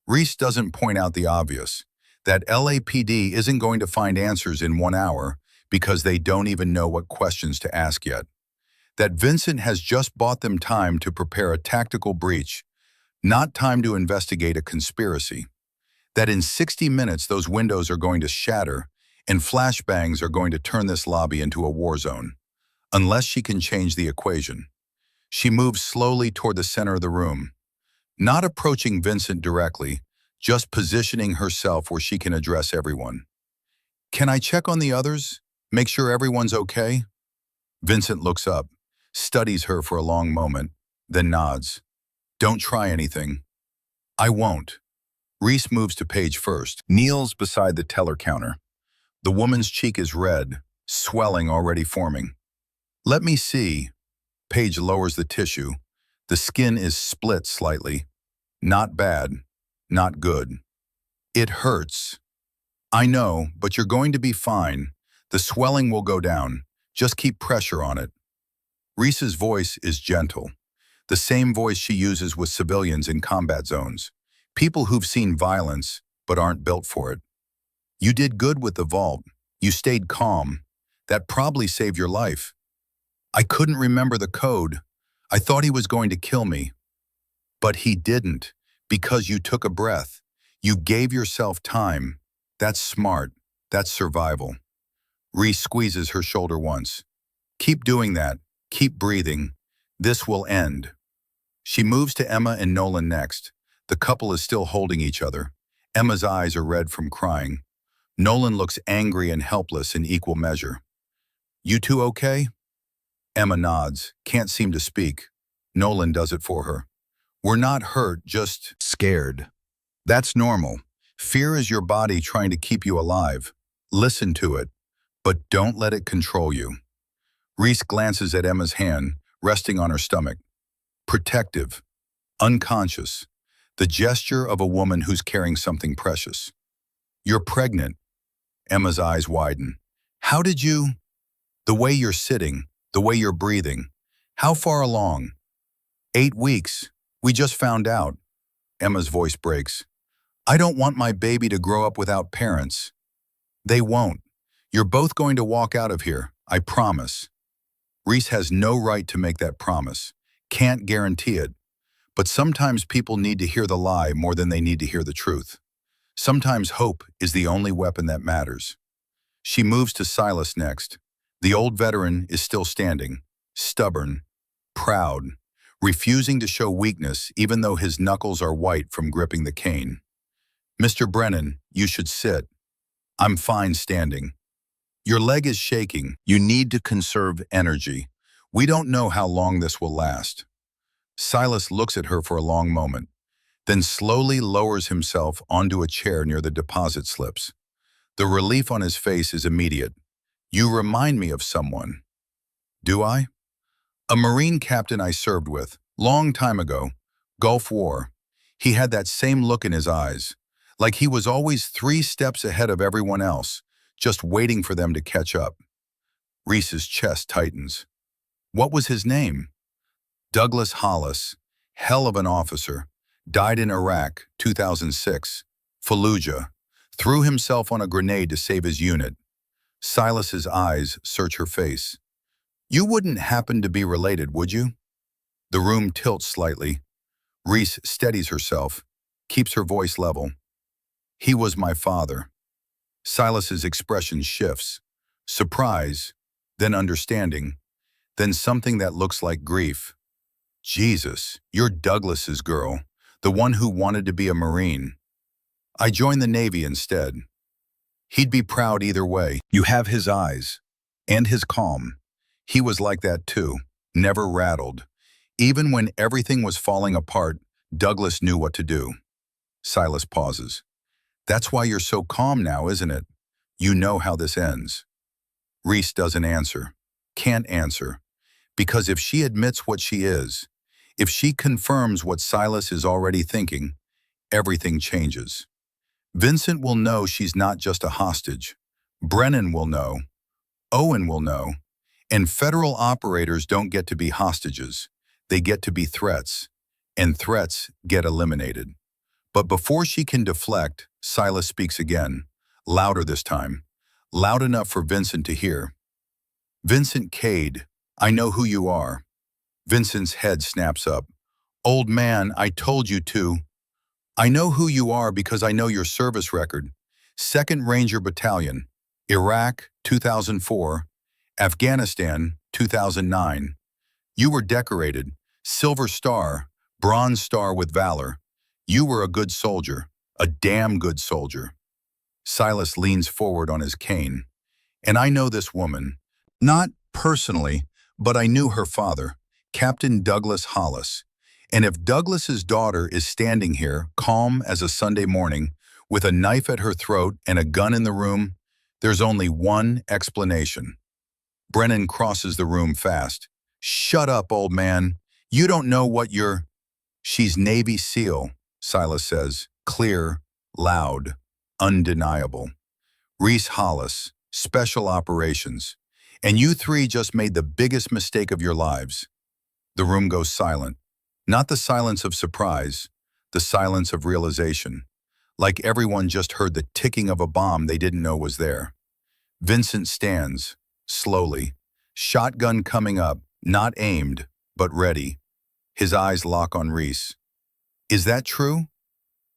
Reese doesn't point out the obvious, that LAPD isn't going to find answers in 1 hour because they don't even know what questions to ask yet. That Vincent has just bought them time to prepare a tactical breach, not time to investigate a conspiracy. That in 60 minutes those windows are going to shatter and flashbangs are going to turn this lobby into a war zone. Unless she can change the equation. She moves slowly toward the center of the room, not approaching Vincent directly, just positioning herself where she can address everyone. Can I check on the others? Make sure everyone's okay? Vincent looks up, studies her for a long moment, then nods. Don't try anything. I won't. Reese moves to Paige first, kneels beside the teller counter. The woman's cheek is red, swelling already forming. Let me see. Paige lowers the tissue. The skin is split slightly. Not bad. Not good. It hurts. I know, but you're going to be fine. The swelling will go down. Just keep pressure on it. Reese's voice is gentle. The same voice she uses with civilians in combat zones. People who've seen violence, but aren't built for it. You did good with the vault. You stayed calm. That probably saved your life. I couldn't remember the code. I thought he was going to kill me. But he didn't, because you took a breath. You gave yourself time. That's smart. That's survival. Reese squeezes her shoulder once. Keep doing that. Keep breathing. This will end. She moves to Emma and Nolan next. The couple is still holding each other. Emma's eyes are red from crying. Nolan looks angry and helpless in equal measure. You two okay? Emma nods, can't seem to speak. Nolan does it for her. We're not hurt, just scared. That's normal. Fear is your body trying to keep you alive. Listen to it, but don't let it control you. Reese glances at Emma's hand, resting on her stomach. Protective. Unconscious. the gesture of a woman who's carrying something precious. You're pregnant. Emma's eyes widen. How did you? The way you're sitting, the way you're breathing. How far along? 8 weeks. We just found out. Emma's voice breaks. I don't want my baby to grow up without parents. They won't. You're both going to walk out of here, I promise. Reese has no right to make that promise. Can't guarantee it. But sometimes people need to hear the lie more than they need to hear the truth. Sometimes hope is the only weapon that matters. She moves to Silas next. The old veteran is still standing, stubborn, proud, refusing to show weakness even though his knuckles are white from gripping the cane. Mr. Brennan, you should sit. I'm fine standing. Your leg is shaking. You need to conserve energy. We don't know how long this will last. Silas looks at her for a long moment, then slowly lowers himself onto a chair near the deposit slips. The relief on his face is immediate. You remind me of someone. Do I? A Marine captain I served with, long time ago, Gulf War. He had that same look in his eyes, like he was always 3 steps ahead of everyone else, just waiting for them to catch up. Reese's chest tightens. What was his name? Douglas Hollis, hell of an officer, died in Iraq, 2006, Fallujah, threw himself on a grenade to save his unit. Silas's eyes search her face. You wouldn't happen to be related, would you? The room tilts slightly. Reese steadies herself, keeps her voice level. He was my father. Silas's expression shifts. Surprise, then understanding, then something that looks like grief. Jesus, you're Douglas's girl, the one who wanted to be a Marine. I joined the Navy instead. He'd be proud either way. You have his eyes. And his calm. He was like that too, never rattled. Even when everything was falling apart, Douglas knew what to do. Silas pauses. That's why you're so calm now, isn't it? You know how this ends. Reese doesn't answer. Can't answer. Because if she admits what she is, if she confirms what Silas is already thinking, everything changes. Vincent will know she's not just a hostage. Brennan will know. Owen will know. And federal operators don't get to be hostages. They get to be threats. And threats get eliminated. But before she can deflect, Silas speaks again, louder this time, loud enough for Vincent to hear. Vincent Cade, I know who you are. Vincent's head snaps up. Old man, I told you to. I know who you are because I know your service record. 2nd Ranger Battalion, Iraq, 2004, Afghanistan, 2009. You were decorated, Silver Star, Bronze Star with Valor. You were a good soldier, a damn good soldier. Silas leans forward on his cane. And I know this woman. Not personally, but I knew her father, Captain Douglas Hollis. And if Douglas's daughter is standing here, calm as a Sunday morning, with a knife at her throat and a gun in the room, there's only one explanation. Brennan crosses the room fast. Shut up, old man. You don't know what you're... She's Navy SEAL, Silas says, clear, loud, undeniable. Reese Hollis, Special Operations. And you 3 just made the biggest mistake of your lives. The room goes silent. Not the silence of surprise, the silence of realization. Like everyone just heard the ticking of a bomb they didn't know was there. Vincent stands, slowly, shotgun coming up, not aimed, but ready. His eyes lock on Reese. Is that true?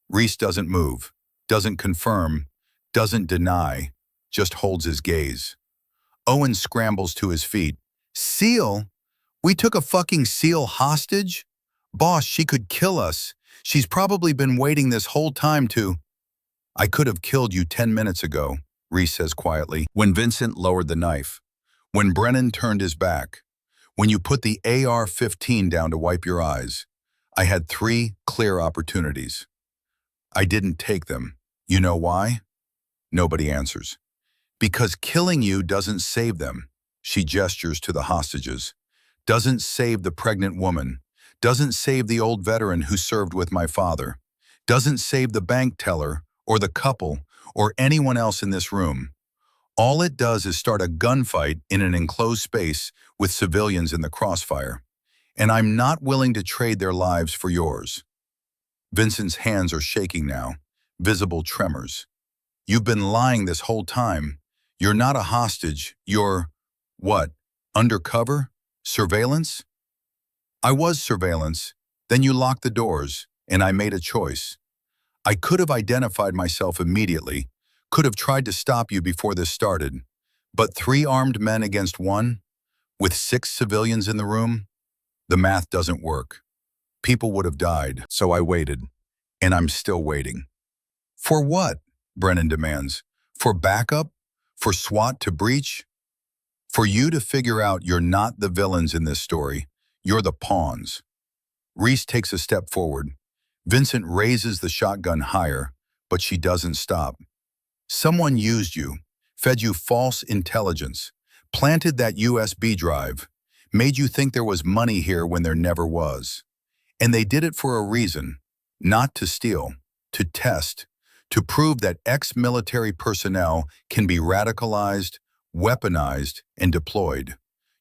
Reese doesn't move, doesn't confirm, doesn't deny, just holds his gaze. Owen scrambles to his feet. SEAL? We took a fucking SEAL hostage? Boss, she could kill us. She's probably been waiting this whole time to... I could have killed you 10 minutes ago, Reese says quietly, when Vincent lowered the knife. When Brennan turned his back. When you put the AR-15 down to wipe your eyes. I had 3 clear opportunities. I didn't take them. You know why? Nobody answers. Because killing you doesn't save them. She gestures to the hostages. Doesn't save the pregnant woman. Doesn't save the old veteran who served with my father. Doesn't save the bank teller or the couple or anyone else in this room. All it does is start a gunfight in an enclosed space with civilians in the crossfire. And I'm not willing to trade their lives for yours. Vincent's hands are shaking now, visible tremors. You've been lying this whole time. You're not a hostage. You're, what, undercover? Surveillance? I was surveillance. Then you locked the doors, and I made a choice. I could have identified myself immediately, could have tried to stop you before this started. But 3 armed men against 1, with 6 civilians in the room? The math doesn't work. People would have died, so I waited. And I'm still waiting. For what? Brennan demands. For backup? For SWAT to breach? For you to figure out you're not the villains in this story. You're the pawns. Reese takes a step forward. Vincent raises the shotgun higher, but she doesn't stop. Someone used you, fed you false intelligence, planted that USB drive, made you think there was money here when there never was. And they did it for a reason, not to steal, to test, to prove that ex-military personnel can be radicalized, weaponized, and deployed.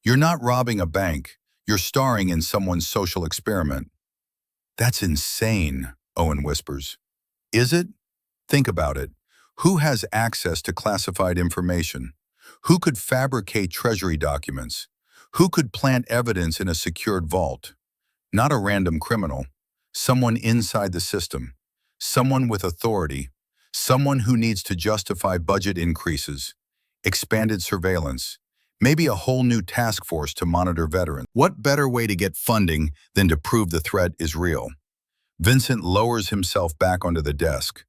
You're not robbing a bank, you're starring in someone's social experiment. That's insane, Owen whispers. Is it? Think about it. Who has access to classified information? Who could fabricate treasury documents? Who could plant evidence in a secured vault? Not a random criminal. Someone inside the system. Someone with authority. Someone who needs to justify budget increases, expanded surveillance, maybe a whole new task force to monitor veterans. What better way to get funding than to prove the threat is real? Vincent lowers himself back onto the desk.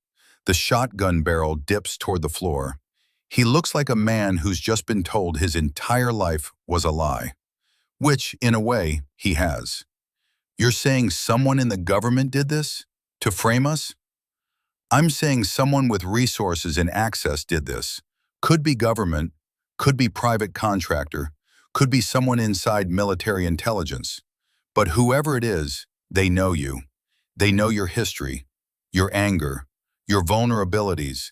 The shotgun barrel dips toward the floor. He looks like a man who's just been told his entire life was a lie, which, in a way, he has. You're saying someone in the government did this? To frame us? I'm saying someone with resources and access did this. Could be government, could be private contractor, could be someone inside military intelligence. But whoever it is, they know you. They know your history, your anger, your vulnerabilities,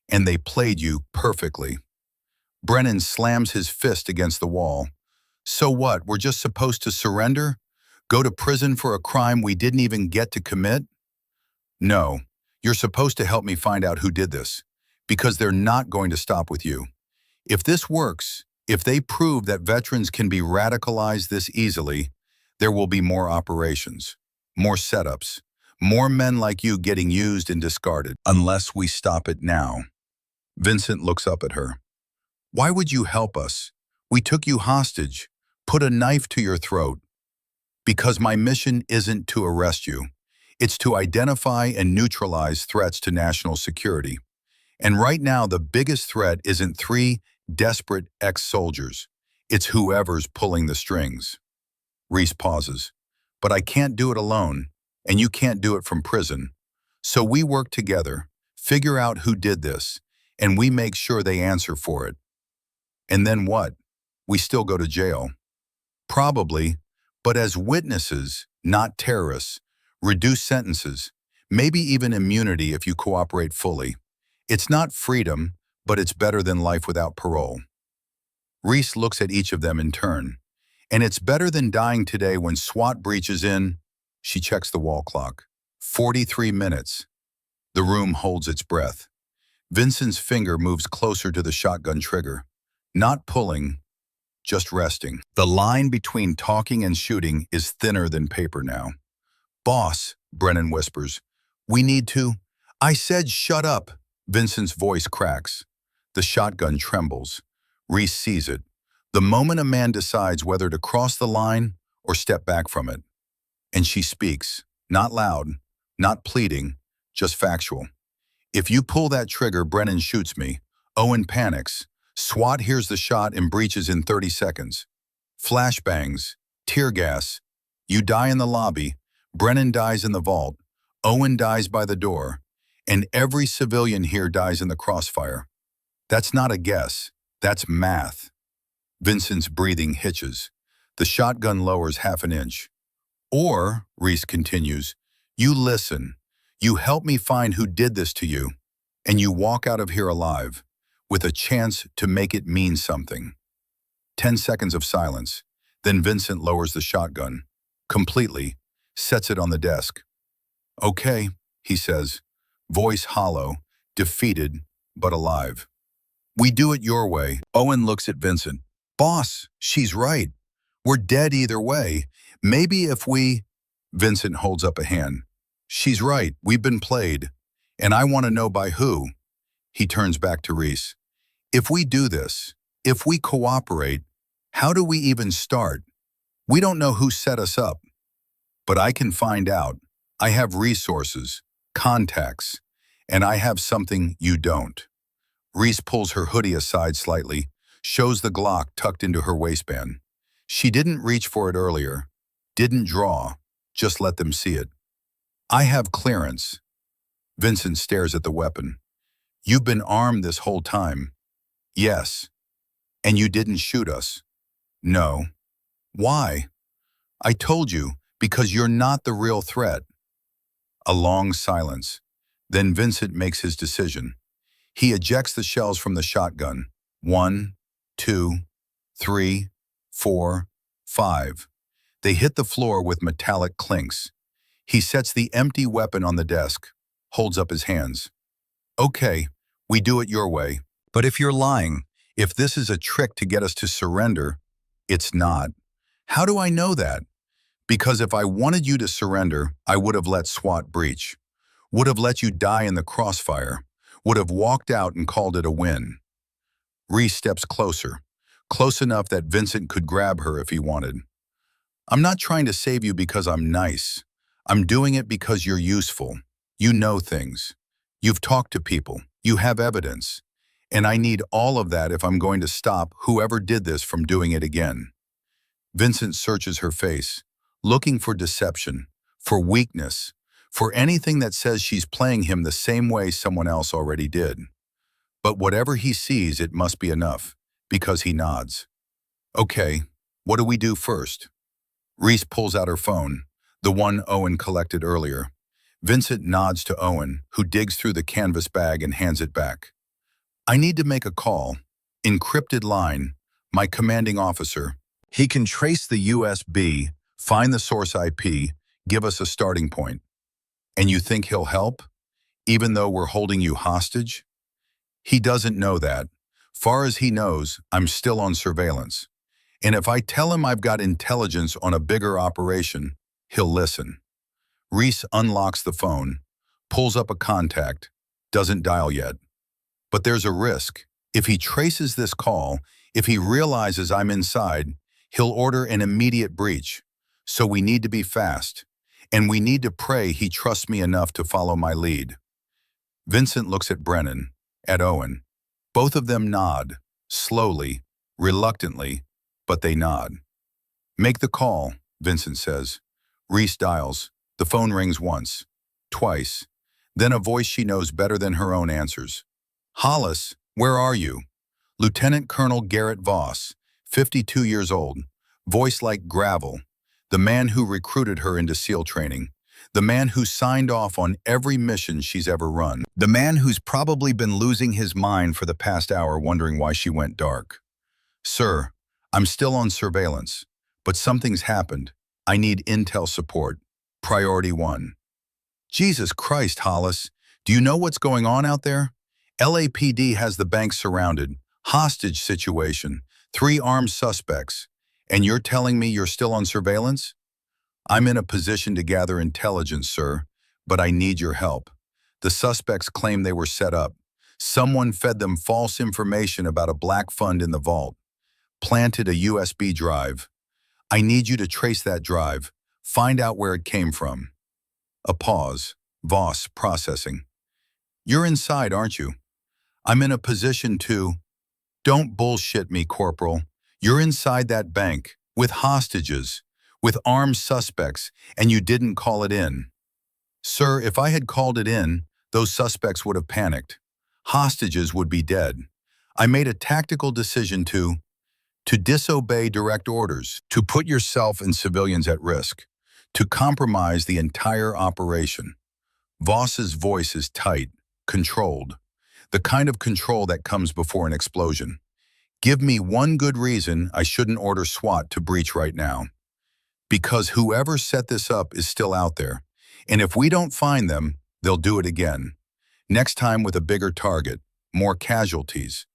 and they played you perfectly. Brennan slams his fist against the wall. So what, we're just supposed to surrender? Go to prison for a crime we didn't even get to commit? No, you're supposed to help me find out who did this, because they're not going to stop with you. If this works, if they prove that veterans can be radicalized this easily, there will be more operations, more setups, more men like you getting used and discarded, unless we stop it now. Vincent looks up at her. Why would you help us? We took you hostage, put a knife to your throat. Because my mission isn't to arrest you. It's to identify and neutralize threats to national security. And right now, the biggest threat isn't 3 desperate ex-soldiers. It's whoever's pulling the strings. Reese pauses. But I can't do it alone, and you can't do it from prison. So we work together, figure out who did this, and we make sure they answer for it. And then what? We still go to jail. Probably, but as witnesses, not terrorists. Reduce sentences, maybe even immunity if you cooperate fully. It's not freedom, but it's better than life without parole. Reese looks at each of them in turn. And it's better than dying today when SWAT breaches in. She checks the wall clock. 43 minutes. The room holds its breath. Vincent's finger moves closer to the shotgun trigger. Not pulling, just resting. The line between talking and shooting is thinner than paper now. Boss, Brennan whispers, we need to. I said shut up. Vincent's voice cracks. The shotgun trembles. Reese sees it. The moment a man decides whether to cross the line or step back from it. And she speaks, not loud, not pleading, just factual. If you pull that trigger, Brennan shoots me. Owen panics. SWAT hears the shot and breaches in 30 seconds. Flashbangs, tear gas. You die in the lobby. Brennan dies in the vault, Owen dies by the door, and every civilian here dies in the crossfire. That's not a guess, that's math. Vincent's breathing hitches. The shotgun lowers half an inch. Or, Reese continues, you listen. You help me find who did this to you, and you walk out of here alive, with a chance to make it mean something. 10 seconds of silence. Then Vincent lowers the shotgun, completely, sets it on the desk. Okay, he says, voice hollow, defeated, but alive. We do it your way. Owen looks at Vincent. Boss, she's right. We're dead either way. Maybe if we... Vincent holds up a hand. She's right, we've been played. And I want to know by who. He turns back to Reese. If we do this, if we cooperate, how do we even start? We don't know who set us up. But I can find out. I have resources, contacts, and I have something you don't. Reese pulls her hoodie aside slightly, shows the Glock tucked into her waistband. She didn't reach for it earlier, didn't draw, just let them see it. I have clearance. Vincent stares at the weapon. You've been armed this whole time. Yes. And you didn't shoot us. No. Why? I told you, because you're not the real threat. A long silence. Then Vincent makes his decision. He ejects the shells from the shotgun. 1, 2, 3, 4, 5. They hit the floor with metallic clinks. He sets the empty weapon on the desk, holds up his hands. Okay, we do it your way. But if you're lying, if this is a trick to get us to surrender, it's not. How do I know that? Because if I wanted you to surrender, I would have let SWAT breach, would have let you die in the crossfire, would have walked out and called it a win. Reese steps closer, close enough that Vincent could grab her if he wanted. I'm not trying to save you because I'm nice. I'm doing it because you're useful. You know things. You've talked to people. You have evidence. And I need all of that if I'm going to stop whoever did this from doing it again. Vincent searches her face, looking for deception, for weakness, for anything that says she's playing him the same way someone else already did. But whatever he sees, it must be enough, because he nods. Okay, what do we do first? Reese pulls out her phone, the one Owen collected earlier. Vincent nods to Owen, who digs through the canvas bag and hands it back. I need to make a call. Encrypted line. My commanding officer. He can trace the USB, find the source IP, give us a starting point. And you think he'll help? Even though we're holding you hostage? He doesn't know that. Far as he knows, I'm still on surveillance. And if I tell him I've got intelligence on a bigger operation, he'll listen. Reese unlocks the phone, pulls up a contact, doesn't dial yet. But there's a risk. If he traces this call, if he realizes I'm inside, he'll order an immediate breach. So we need to be fast. And we need to pray he trusts me enough to follow my lead. Vincent looks at Brennan, at Owen. Both of them nod, slowly, reluctantly, but they nod. Make the call, Vincent says. Reese dials. The phone rings once, twice. Then a voice she knows better than her own answers. Hollis, where are you? Lieutenant Colonel Garrett Voss, 52 years old, voice like gravel, the man who recruited her into SEAL training, the man who signed off on every mission she's ever run, the man who's probably been losing his mind for the past hour wondering why she went dark. Sir, I'm still on surveillance, but something's happened. I need intel support. Priority 1. Jesus Christ, Hollis, do you know what's going on out there? LAPD has the bank surrounded, hostage situation, 3 armed suspects, and you're telling me you're still on surveillance? I'm in a position to gather intelligence, sir, but I need your help. The suspects claim they were set up. Someone fed them false information about a black fund in the vault, planted a USB drive. I need you to trace that drive, find out where it came from. A pause. Voss, processing. You're inside, aren't you? I'm in a position to... Don't bullshit me, Corporal. You're inside that bank, with hostages, with armed suspects, and you didn't call it in. Sir, if I had called it in, those suspects would have panicked. Hostages would be dead. I made a tactical decision to disobey direct orders, to put yourself and civilians at risk, to compromise the entire operation. Voss's voice is tight, controlled, the kind of control that comes before an explosion. Give me one good reason I shouldn't order SWAT to breach right now. Because whoever set this up is still out there. And if we don't find them, they'll do it again. Next time with a bigger target, more casualties.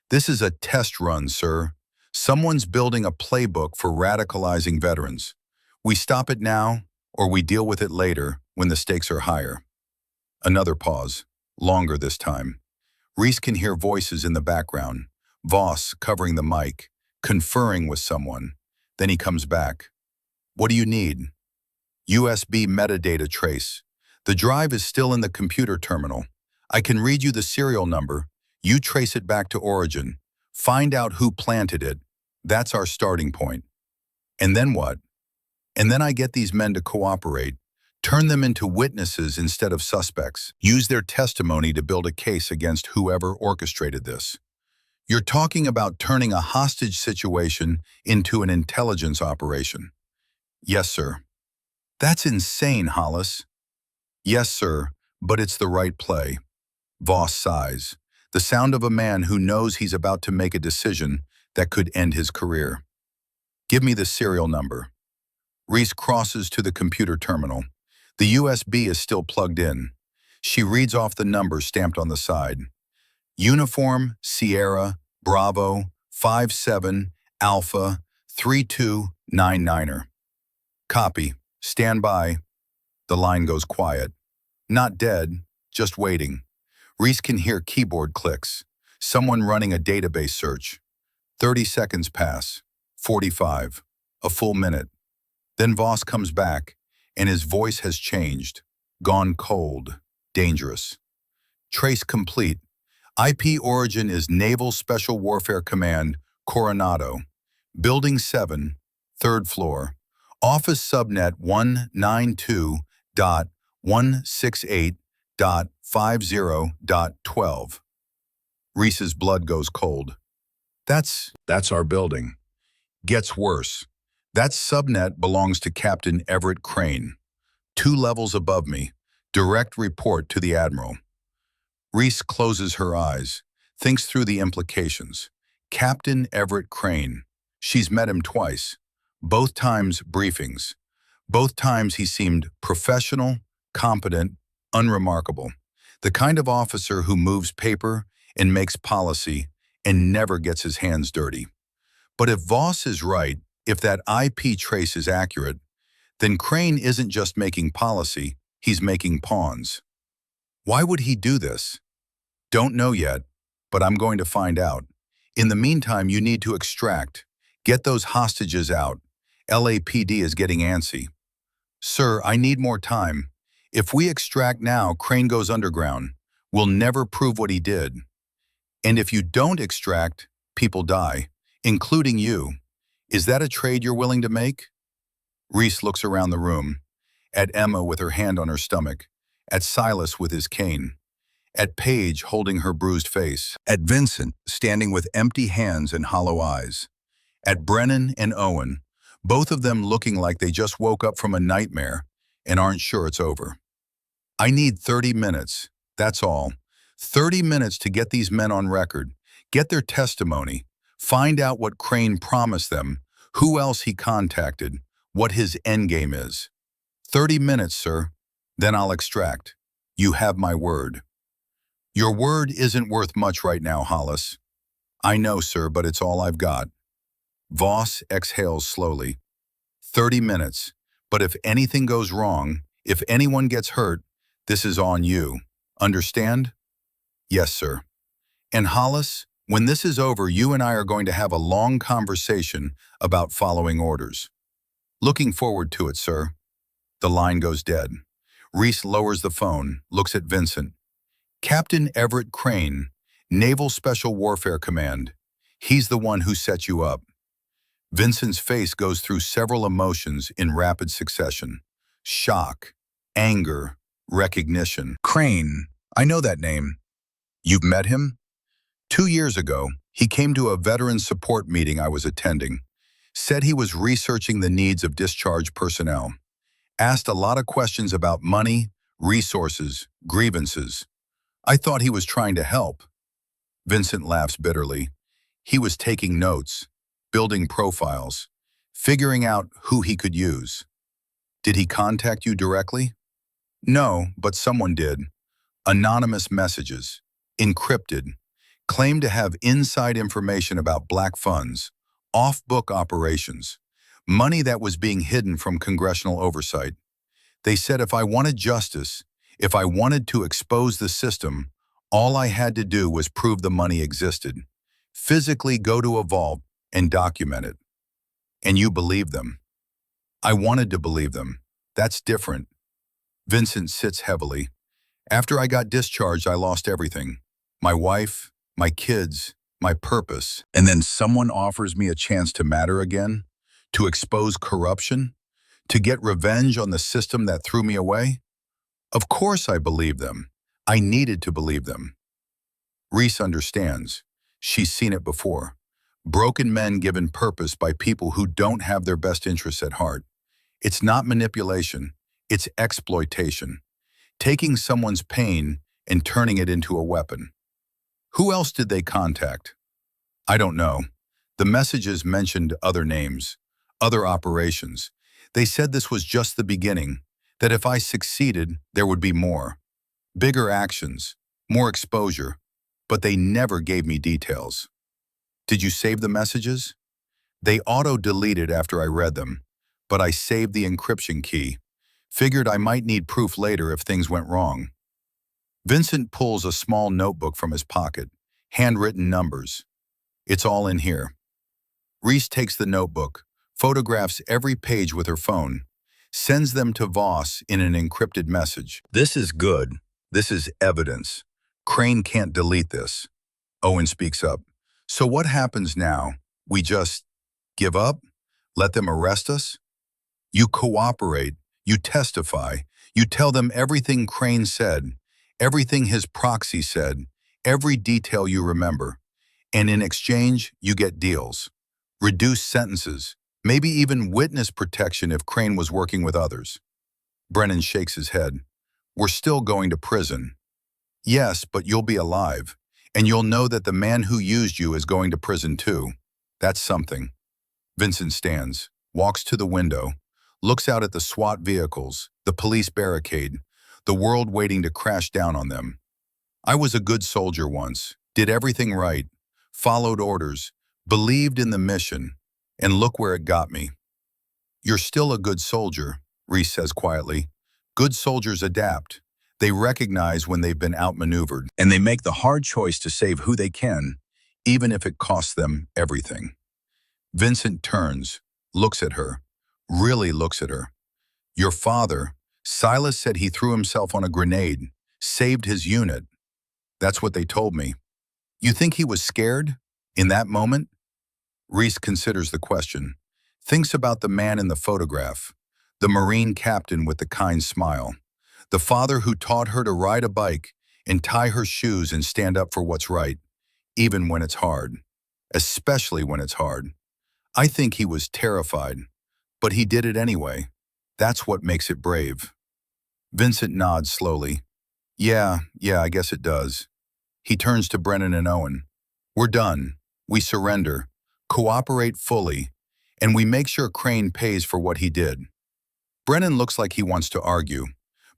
This is a test run, sir. Someone's building a playbook for radicalizing veterans. We stop it now, or we deal with it later when the stakes are higher. Another pause, longer this time. Reese can hear voices in the background. Voss covering the mic, conferring with someone. Then he comes back. What do you need? USB metadata trace. The drive is still in the computer terminal. I can read you the serial number. You trace it back to origin. Find out who planted it. That's our starting point. And then what? And then I get these men to cooperate. Turn them into witnesses instead of suspects. Use their testimony to build a case against whoever orchestrated this. You're talking about turning a hostage situation into an intelligence operation. Yes, sir. That's insane, Hollis. Yes, sir, but it's the right play. Voss sighs, the sound of a man who knows he's about to make a decision that could end his career. Give me the serial number. Reese crosses to the computer terminal. The USB is still plugged in. She reads off the number stamped on the side. Uniform, Sierra, Bravo, 57, Alpha, 3299er. Copy. Stand by. The line goes quiet. Not dead, just waiting. Reese can hear keyboard clicks. Someone running a database search. 30 seconds pass. 45. A full minute. Then Voss comes back, and his voice has changed. Gone cold. Dangerous. Trace complete. IP origin is Naval Special Warfare Command, Coronado. Building 7, 3rd floor. Office subnet 192.168.50.12. Reese's blood goes cold. That's our building. Gets worse. That subnet belongs to Captain Everett Crane. 2 levels above me. Direct report to the Admiral. Reese closes her eyes, thinks through the implications. Captain Everett Crane. She's met him twice. Both times briefings. Both times he seemed professional, competent, unremarkable. The kind of officer who moves paper and makes policy and never gets his hands dirty. But if Voss is right, if that IP trace is accurate, then Crane isn't just making policy, he's making pawns. Why would he do this? Don't know yet, but I'm going to find out. In the meantime, you need to extract. Get those hostages out. LAPD is getting antsy. Sir, I need more time. If we extract now, Crane goes underground. We'll never prove what he did. And if you don't extract, people die, including you. Is that a trade you're willing to make? Reese looks around the room, at Emma with her hand on her stomach, at Silas with his cane, at Paige holding her bruised face, at Vincent standing with empty hands and hollow eyes, at Brennan and Owen, both of them looking like they just woke up from a nightmare and aren't sure it's over. I need 30 minutes, that's all. 30 minutes to get these men on record, get their testimony, find out what Crane promised them, who else he contacted, what his endgame is. 30 minutes, sir. Then I'll extract. You have my word. Your word isn't worth much right now, Hollis. I know, sir, but it's all I've got. Voss exhales slowly. 30 minutes. But if anything goes wrong, if anyone gets hurt, this is on you. Understand? Yes, sir. And Hollis, when this is over, you and I are going to have a long conversation about following orders. Looking forward to it, sir. The line goes dead. Reese lowers the phone, looks at Vincent. Captain Everett Crane, Naval Special Warfare Command. He's the one who set you up. Vincent's face goes through several emotions in rapid succession. Shock, anger, recognition. Crane, I know that name. You've met him? 2 years ago, he came to a veteran support meeting I was attending. Said he was researching the needs of discharged personnel. Asked a lot of questions about money, resources, grievances. I thought he was trying to help. Vincent laughs bitterly. He was taking notes, building profiles, figuring out who he could use. Did he contact you directly? No, but someone did. Anonymous messages, encrypted, claimed to have inside information about black funds, off-book operations, money that was being hidden from congressional oversight. They said if I wanted justice, if I wanted to expose the system, all I had to do was prove the money existed, physically go to a vault and document it. And you believed them. I wanted to believe them. That's different. Vincent sits heavily. After I got discharged, I lost everything. My wife, my kids, my purpose. And then someone offers me a chance to matter again, to expose corruption, to get revenge on the system that threw me away. Of course I believed them. I needed to believe them. Reese understands. She's seen it before. Broken men given purpose by people who don't have their best interests at heart. It's not manipulation, it's exploitation. Taking someone's pain and turning it into a weapon. Who else did they contact? I don't know. The messages mentioned other names, other operations. They said this was just the beginning, that if I succeeded, there would be more. Bigger actions, more exposure, but they never gave me details. Did you save the messages? They auto-deleted after I read them, but I saved the encryption key. Figured I might need proof later if things went wrong. Vincent pulls a small notebook from his pocket, handwritten numbers. It's all in here. Reese takes the notebook, photographs every page with her phone, sends them to Voss in an encrypted message. This is good. This is evidence. Crane can't delete this. Owen speaks up. So what happens now? We just give up? Let them arrest us? You cooperate. You testify. You tell them everything Crane said, everything his proxy said, every detail you remember. And in exchange, you get deals. Reduced sentences, maybe even witness protection if Crane was working with others. Brennan shakes his head. We're still going to prison. Yes, but you'll be alive. And you'll know that the man who used you is going to prison too. That's something. Vincent stands, walks to the window, looks out at the SWAT vehicles, the police barricade, the world waiting to crash down on them. I was a good soldier once, did everything right, followed orders, believed in the mission, and look where it got me. You're still a good soldier, Reese says quietly. Good soldiers adapt. They recognize when they've been outmaneuvered, and they make the hard choice to save who they can, even if it costs them everything. Vincent turns, looks at her, really looks at her. Your father, Silas said he threw himself on a grenade, saved his unit. That's what they told me. You think he was scared in that moment? Reese considers the question, thinks about the man in the photograph, the Marine captain with the kind smile, the father who taught her to ride a bike and tie her shoes and stand up for what's right, even when it's hard, especially when it's hard. I think he was terrified, but he did it anyway. That's what makes it brave. Vincent nods slowly. Yeah, I guess it does. He turns to Brennan and Owen. We're done. We surrender, cooperate fully, and we make sure Crane pays for what he did. Brennan looks like he wants to argue,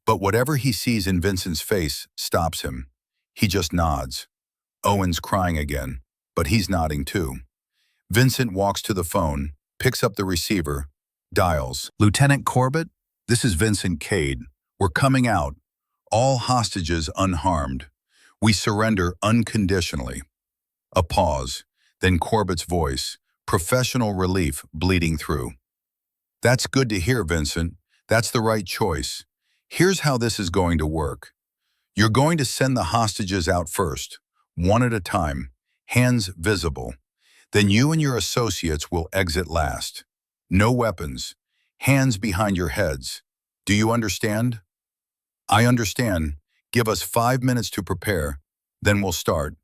but whatever he sees in Vincent's face stops him. He just nods. Owen's crying again, but he's nodding too. Vincent walks to the phone, picks up the receiver, dials. Lieutenant Corbett, this is Vincent Cade. We're coming out. All hostages unharmed. We surrender unconditionally. A pause, then Corbett's voice, professional relief bleeding through. That's good to hear, Vincent. That's the right choice. Here's how this is going to work. You're going to send the hostages out first, one at a time, hands visible. Then you and your associates will exit last. No weapons, hands behind your heads. Do you understand? I understand. Give us 5 minutes to prepare, then we'll start.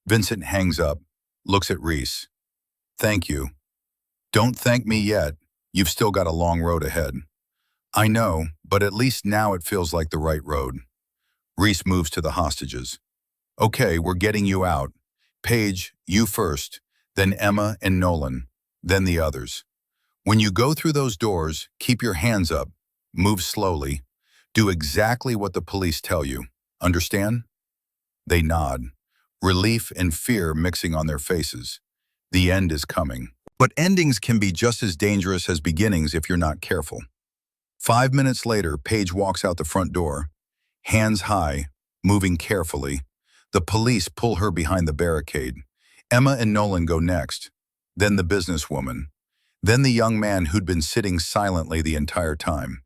Vincent hangs up, looks at Reese. Thank you. Don't thank me yet. You've still got a long road ahead. I know, but at least now it feels like the right road. Reese moves to the hostages. Okay, we're getting you out. Paige, you first, then Emma and Nolan, then the others. When you go through those doors, keep your hands up, move slowly, do exactly what the police tell you. Understand? They nod, relief and fear mixing on their faces. The end is coming. But endings can be just as dangerous as beginnings if you're not careful. 5 minutes later, Paige walks out the front door, hands high, moving carefully. The police pull her behind the barricade. Emma and Nolan go next, then the businesswoman, then the young man who'd been sitting silently the entire time,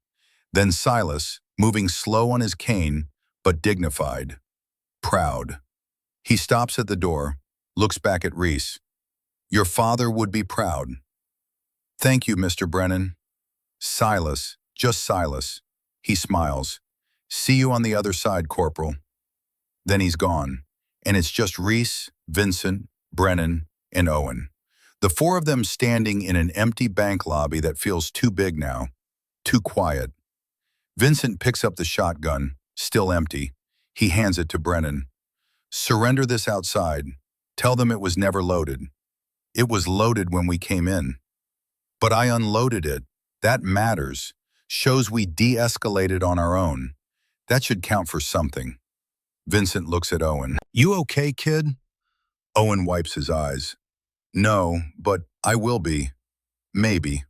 then Silas, moving slow on his cane, but dignified, proud. He stops at the door, looks back at Reese. Your father would be proud. Thank you, Mr. Brennan. Silas, just Silas. He smiles. See you on the other side, Corporal. Then he's gone, and it's just Reese, Vincent, Brennan, and Owen. The four of them standing in an empty bank lobby that feels too big now, too quiet. Vincent picks up the shotgun, still empty. He hands it to Brennan. Surrender this outside. Tell them it was never loaded. It was loaded when we came in. But I unloaded it. That matters. Shows we de-escalated on our own. That should count for something. Vincent looks at Owen. You okay, kid? Owen wipes his eyes. No, but I will be. Maybe.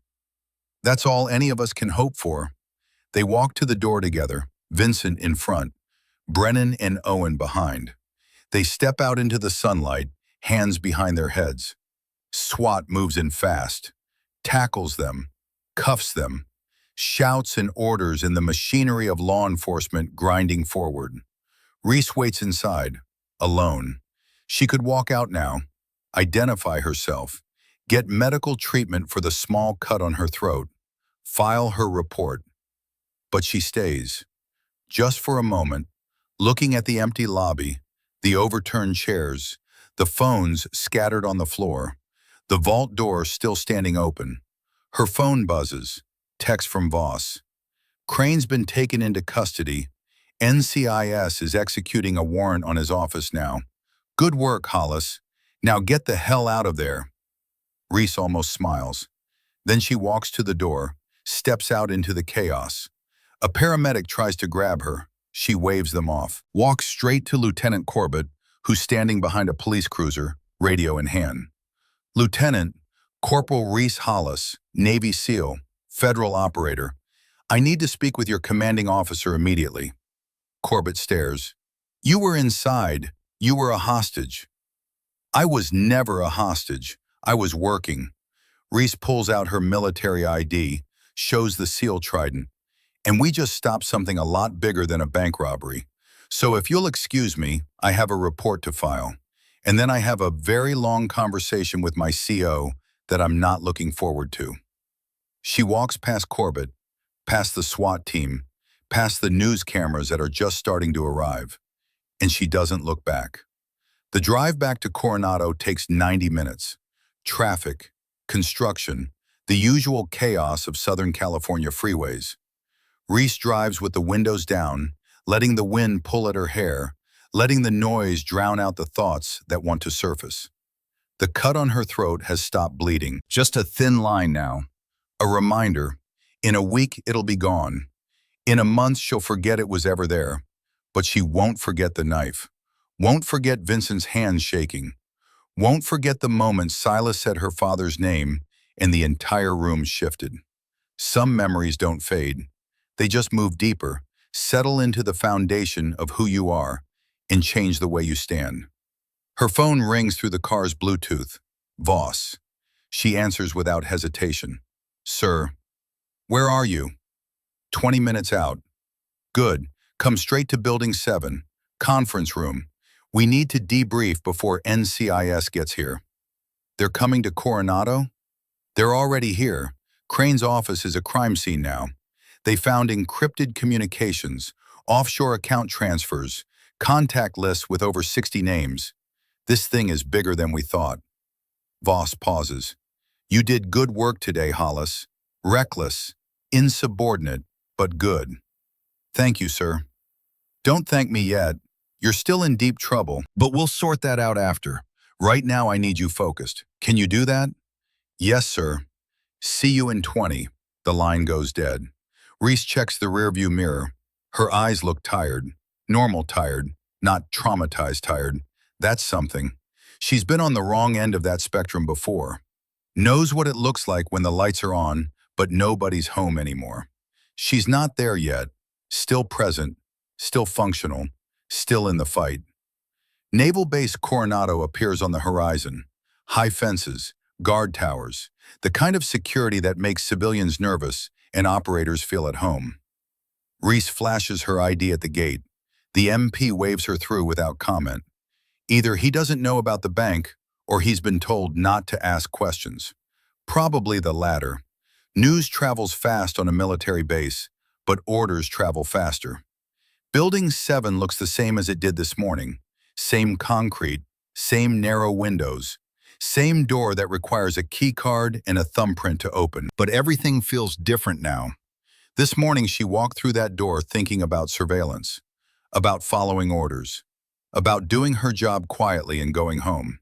That's all any of us can hope for. They walk to the door together, Vincent in front, Brennan and Owen behind. They step out into the sunlight, hands behind their heads. SWAT moves in fast, tackles them, cuffs them, shouts and orders in the machinery of law enforcement grinding forward. Reese waits inside, alone. She could walk out now, identify herself, get medical treatment for the small cut on her throat, file her report. But she stays, just for a moment, looking at the empty lobby, the overturned chairs, the phones scattered on the floor, the vault door still standing open. Her phone buzzes, text from Voss. Crane's been taken into custody. NCIS is executing a warrant on his office now. Good work, Hollis. Now get the hell out of there. Reese almost smiles. Then she walks to the door, steps out into the chaos. A paramedic tries to grab her. She waves them off, walks straight to Lieutenant Corbett, who's standing behind a police cruiser, radio in hand. Lieutenant, Corporal Reese Hollis, Navy SEAL, federal operator. I need to speak with your commanding officer immediately. Corbett stares. You were inside. You were a hostage. I was never a hostage. I was working. Reese pulls out her military ID, shows the SEAL trident. And we just stopped something a lot bigger than a bank robbery. So if you'll excuse me, I have a report to file. And then I have a very long conversation with my CO that I'm not looking forward to. She walks past Corbett, past the SWAT team, past the news cameras that are just starting to arrive. And she doesn't look back. The drive back to Coronado takes 90 minutes. Traffic, construction, the usual chaos of Southern California freeways. Reese drives with the windows down, letting the wind pull at her hair, letting the noise drown out the thoughts that want to surface. The cut on her throat has stopped bleeding, just a thin line now. A reminder, in a week it'll be gone. In a month she'll forget it was ever there, but she won't forget the knife. Won't forget Vincent's hands shaking. Won't forget the moment Silas said her father's name and the entire room shifted. Some memories don't fade. They just move deeper, settle into the foundation of who you are, and change the way you stand. Her phone rings through the car's Bluetooth. Voss. She answers without hesitation. Sir, where are you? 20 minutes out. Good. Come straight to Building 7. Conference room. We need to debrief before NCIS gets here. They're coming to Coronado? They're already here. Crane's office is a crime scene now. They found encrypted communications, offshore account transfers, contact lists with over 60 names. This thing is bigger than we thought. Voss pauses. You did good work today, Hollis. Reckless, insubordinate, but good. Thank you, sir. Don't thank me yet. You're still in deep trouble, but we'll sort that out after. Right now, I need you focused. Can you do that? Yes, sir. See you in 20. The line goes dead. Reese checks the rearview mirror. Her eyes look tired. Normal tired, not traumatized tired. That's something. She's been on the wrong end of that spectrum before. Knows what it looks like when the lights are on, but nobody's home anymore. She's not there yet. Still present, still functional, still in the fight. Naval Base Coronado appears on the horizon. High fences, guard towers, the kind of security that makes civilians nervous and operators feel at home. Reese flashes her ID at the gate. The MP waves her through without comment. Either he doesn't know about the bank, or he's been told not to ask questions. Probably the latter. News travels fast on a military base, but orders travel faster. Building 7 looks the same as it did this morning. Same concrete, same narrow windows, same door that requires a key card and a thumbprint to open. But everything feels different now. This morning she walked through that door thinking about surveillance, about following orders, about doing her job quietly and going home.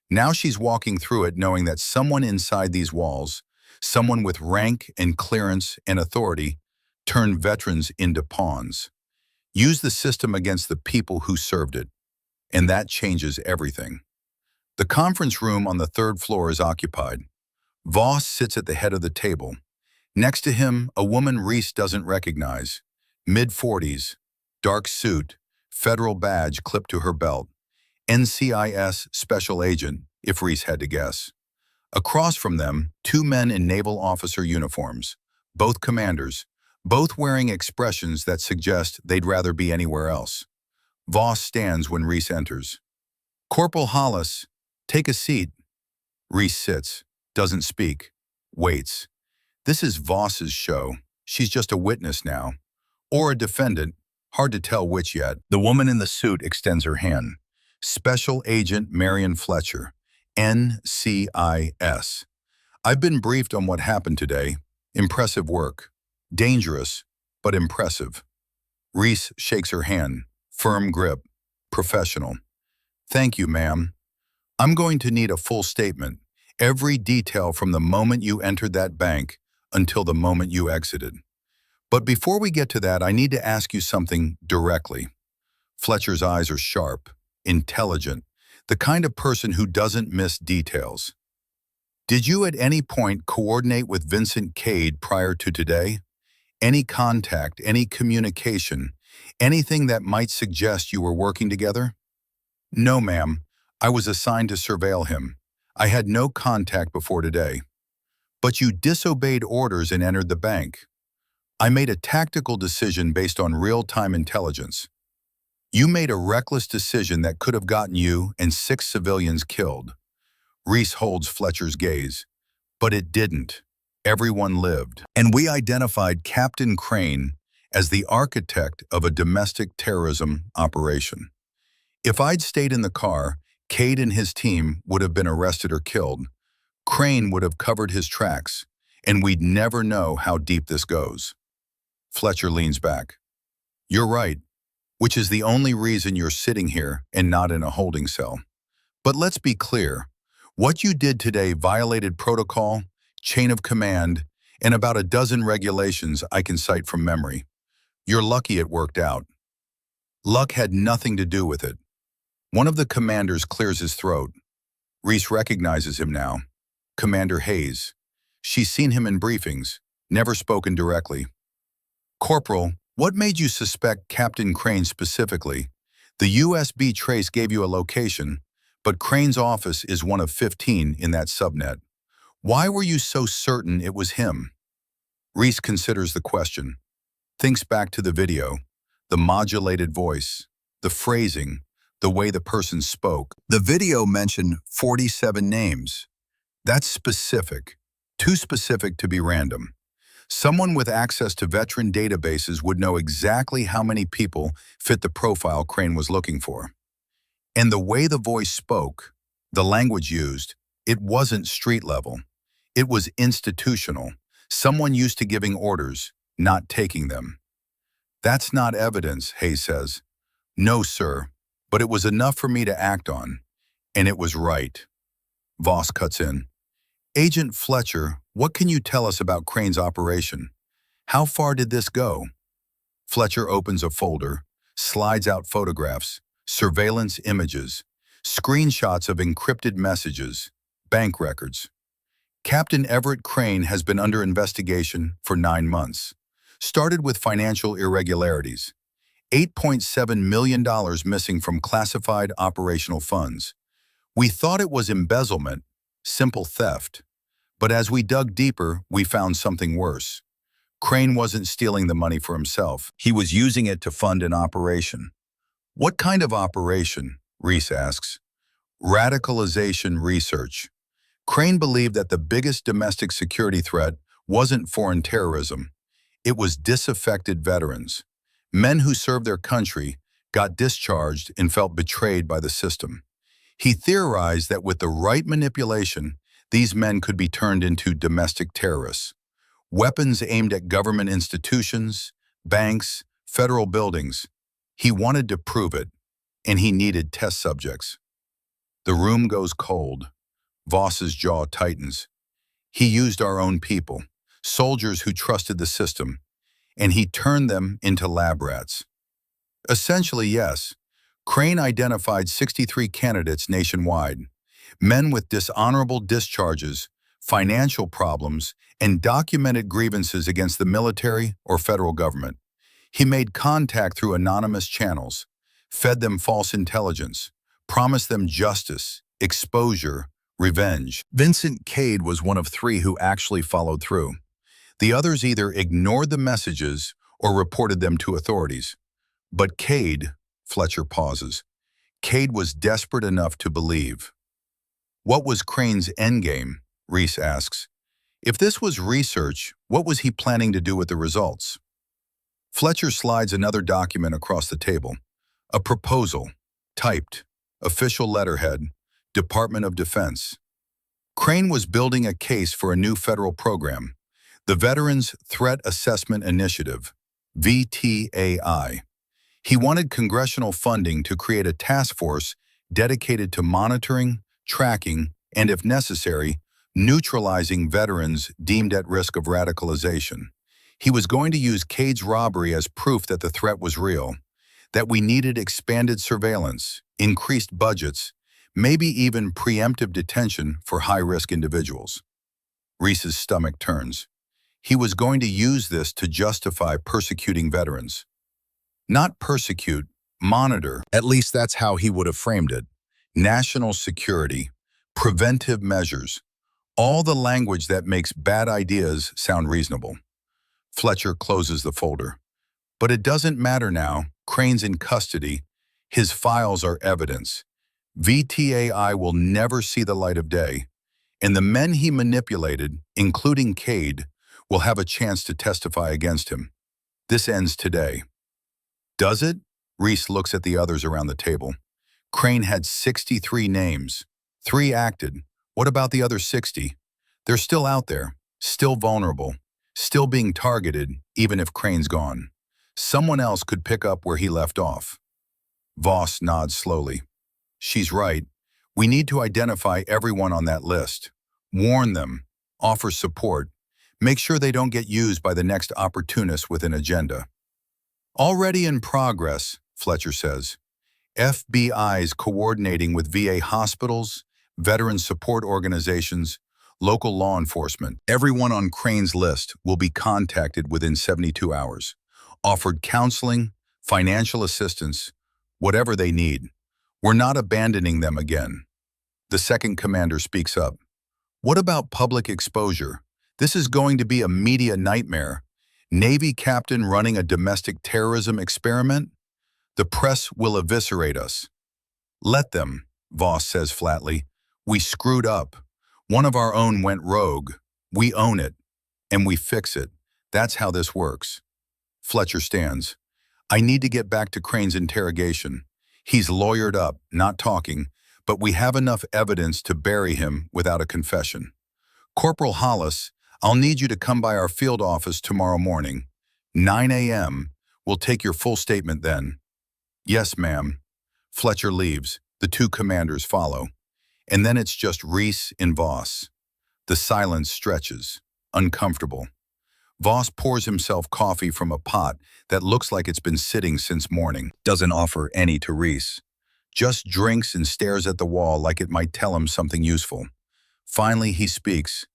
Now she's walking through it knowing that someone inside these walls, someone with rank and clearance and authority, turned veterans into pawns. Use the system against the people who served it. And that changes everything. The conference room on the 3rd floor is occupied. Voss sits at the head of the table. Next to him, a woman Reese doesn't recognize. Mid-40s, dark suit, federal badge clipped to her belt. NCIS special agent, if Reese had to guess. Across from them, 2 men in naval officer uniforms, both commanders, both wearing expressions that suggest they'd rather be anywhere else. Voss stands when Reese enters. Corporal Hollis, take a seat. Reese sits, doesn't speak, waits. This is Voss's show. She's just a witness now. Or a defendant, hard to tell which yet. The woman in the suit extends her hand. Special Agent Marion Fletcher, NCIS. I've been briefed on what happened today. Impressive work. Dangerous, but impressive. Reese shakes her hand. Firm grip. Professional. Thank you, ma'am. I'm going to need a full statement. Every detail from the moment you entered that bank until the moment you exited. But before we get to that, I need to ask you something directly. Fletcher's eyes are sharp, intelligent, the kind of person who doesn't miss details. Did you at any point coordinate with Vincent Cade prior to today? Any contact, any communication, anything that might suggest you were working together? No, ma'am. I was assigned to surveil him. I had no contact before today. But you disobeyed orders and entered the bank. I made a tactical decision based on real-time intelligence. You made a reckless decision that could have gotten you and 6 civilians killed. Reese holds Fletcher's gaze. But it didn't. Everyone lived. And we identified Captain Crane as the architect of a domestic terrorism operation. If I'd stayed in the car, Cade and his team would have been arrested or killed. Crane would have covered his tracks, and we'd never know how deep this goes. Fletcher leans back. You're right, which is the only reason you're sitting here and not in a holding cell. But let's be clear. What you did today violated protocol, chain of command, and about a dozen regulations I can cite from memory. You're lucky it worked out. Luck had nothing to do with it. One of the commanders clears his throat. Reese recognizes him now. Commander Hayes. She's seen him in briefings, never spoken directly. Corporal, what made you suspect Captain Crane specifically? The USB trace gave you a location, but Crane's office is one of 15 in that subnet. Why were you so certain it was him? Reese considers the question. Thinks back to the video, the modulated voice, the phrasing, the way the person spoke. The video mentioned 47 names. That's specific, too specific to be random. Someone with access to veteran databases would know exactly how many people fit the profile Crane was looking for. And the way the voice spoke, the language used, it wasn't street level. It was institutional, someone used to giving orders, not taking them. That's not evidence, Hayes says. No, sir, but it was enough for me to act on, and it was right. Voss cuts in. Agent Fletcher, what can you tell us about Crane's operation? How far did this go? Fletcher opens a folder, slides out photographs, surveillance images, screenshots of encrypted messages, bank records. Captain Everett Crane has been under investigation for 9 months. Started with financial irregularities. $8.7 million missing from classified operational funds. We thought it was embezzlement, simple theft. But as we dug deeper, we found something worse. Crane wasn't stealing the money for himself. He was using it to fund an operation. What kind of operation? Reese asks. Radicalization research. Crane believed that the biggest domestic security threat wasn't foreign terrorism. It was disaffected veterans. Men who served their country, got discharged, and felt betrayed by the system. He theorized that with the right manipulation, these men could be turned into domestic terrorists. Weapons aimed at government institutions, banks, federal buildings. He wanted to prove it, and he needed test subjects. The room goes cold. Voss's jaw tightens. He used our own people, soldiers who trusted the system, and he turned them into lab rats. Essentially, yes. Crane identified 63 candidates nationwide, men with dishonorable discharges, financial problems, and documented grievances against the military or federal government. He made contact through anonymous channels, fed them false intelligence, promised them justice, exposure, revenge. Vincent Cade was one of 3 who actually followed through. The others either ignored the messages or reported them to authorities. But Cade, Fletcher pauses, Cade was desperate enough to believe. What was Crane's endgame? Reese asks. If this was research, what was he planning to do with the results? Fletcher slides another document across the table. A proposal, typed, official letterhead, Department of Defense. Crane was building a case for a new federal program, the Veterans Threat Assessment Initiative, VTAI. He wanted congressional funding to create a task force dedicated to monitoring, tracking, and if necessary, neutralizing veterans deemed at risk of radicalization. He was going to use Cade's robbery as proof that the threat was real, that we needed expanded surveillance, increased budgets, maybe even preemptive detention for high-risk individuals. Reese's stomach turns. He was going to use this to justify persecuting veterans. Not persecute, monitor. At least that's how he would have framed it. National security, preventive measures, all the language that makes bad ideas sound reasonable. Fletcher closes the folder. But it doesn't matter now. Crane's in custody. His files are evidence. VTAI will never see the light of day, and the men he manipulated, including Cade, will have a chance to testify against him. This ends today. Does it? Reese looks at the others around the table. Crane had 63 names. 3 acted. What about the other 60? They're still out there, still vulnerable, still being targeted, even if Crane's gone. Someone else could pick up where he left off. Voss nods slowly. She's right. We need to identify everyone on that list. Warn them. Offer support. Make sure they don't get used by the next opportunist with an agenda. Already in progress, Fletcher says. FBI's coordinating with VA hospitals, veteran support organizations, local law enforcement. Everyone on Crane's list will be contacted within 72 hours. Offered counseling, financial assistance, whatever they need. We're not abandoning them again. The second commander speaks up. What about public exposure? This is going to be a media nightmare. Navy captain running a domestic terrorism experiment? The press will eviscerate us. Let them, Voss says flatly. We screwed up. One of our own went rogue. We own it, and we fix it. That's how this works. Fletcher stands. I need to get back to Crane's interrogation. He's lawyered up, not talking, but we have enough evidence to bury him without a confession. Corporal Hollis, I'll need you to come by our field office tomorrow morning. 9 a.m. We'll take your full statement then. Yes, ma'am. Fletcher leaves. The two commanders follow. And then it's just Reese and Voss. The silence stretches, uncomfortable. Voss pours himself coffee from a pot that looks like it's been sitting since morning. Doesn't offer any to Reese. Just drinks and stares at the wall like it might tell him something useful. Finally, he speaks.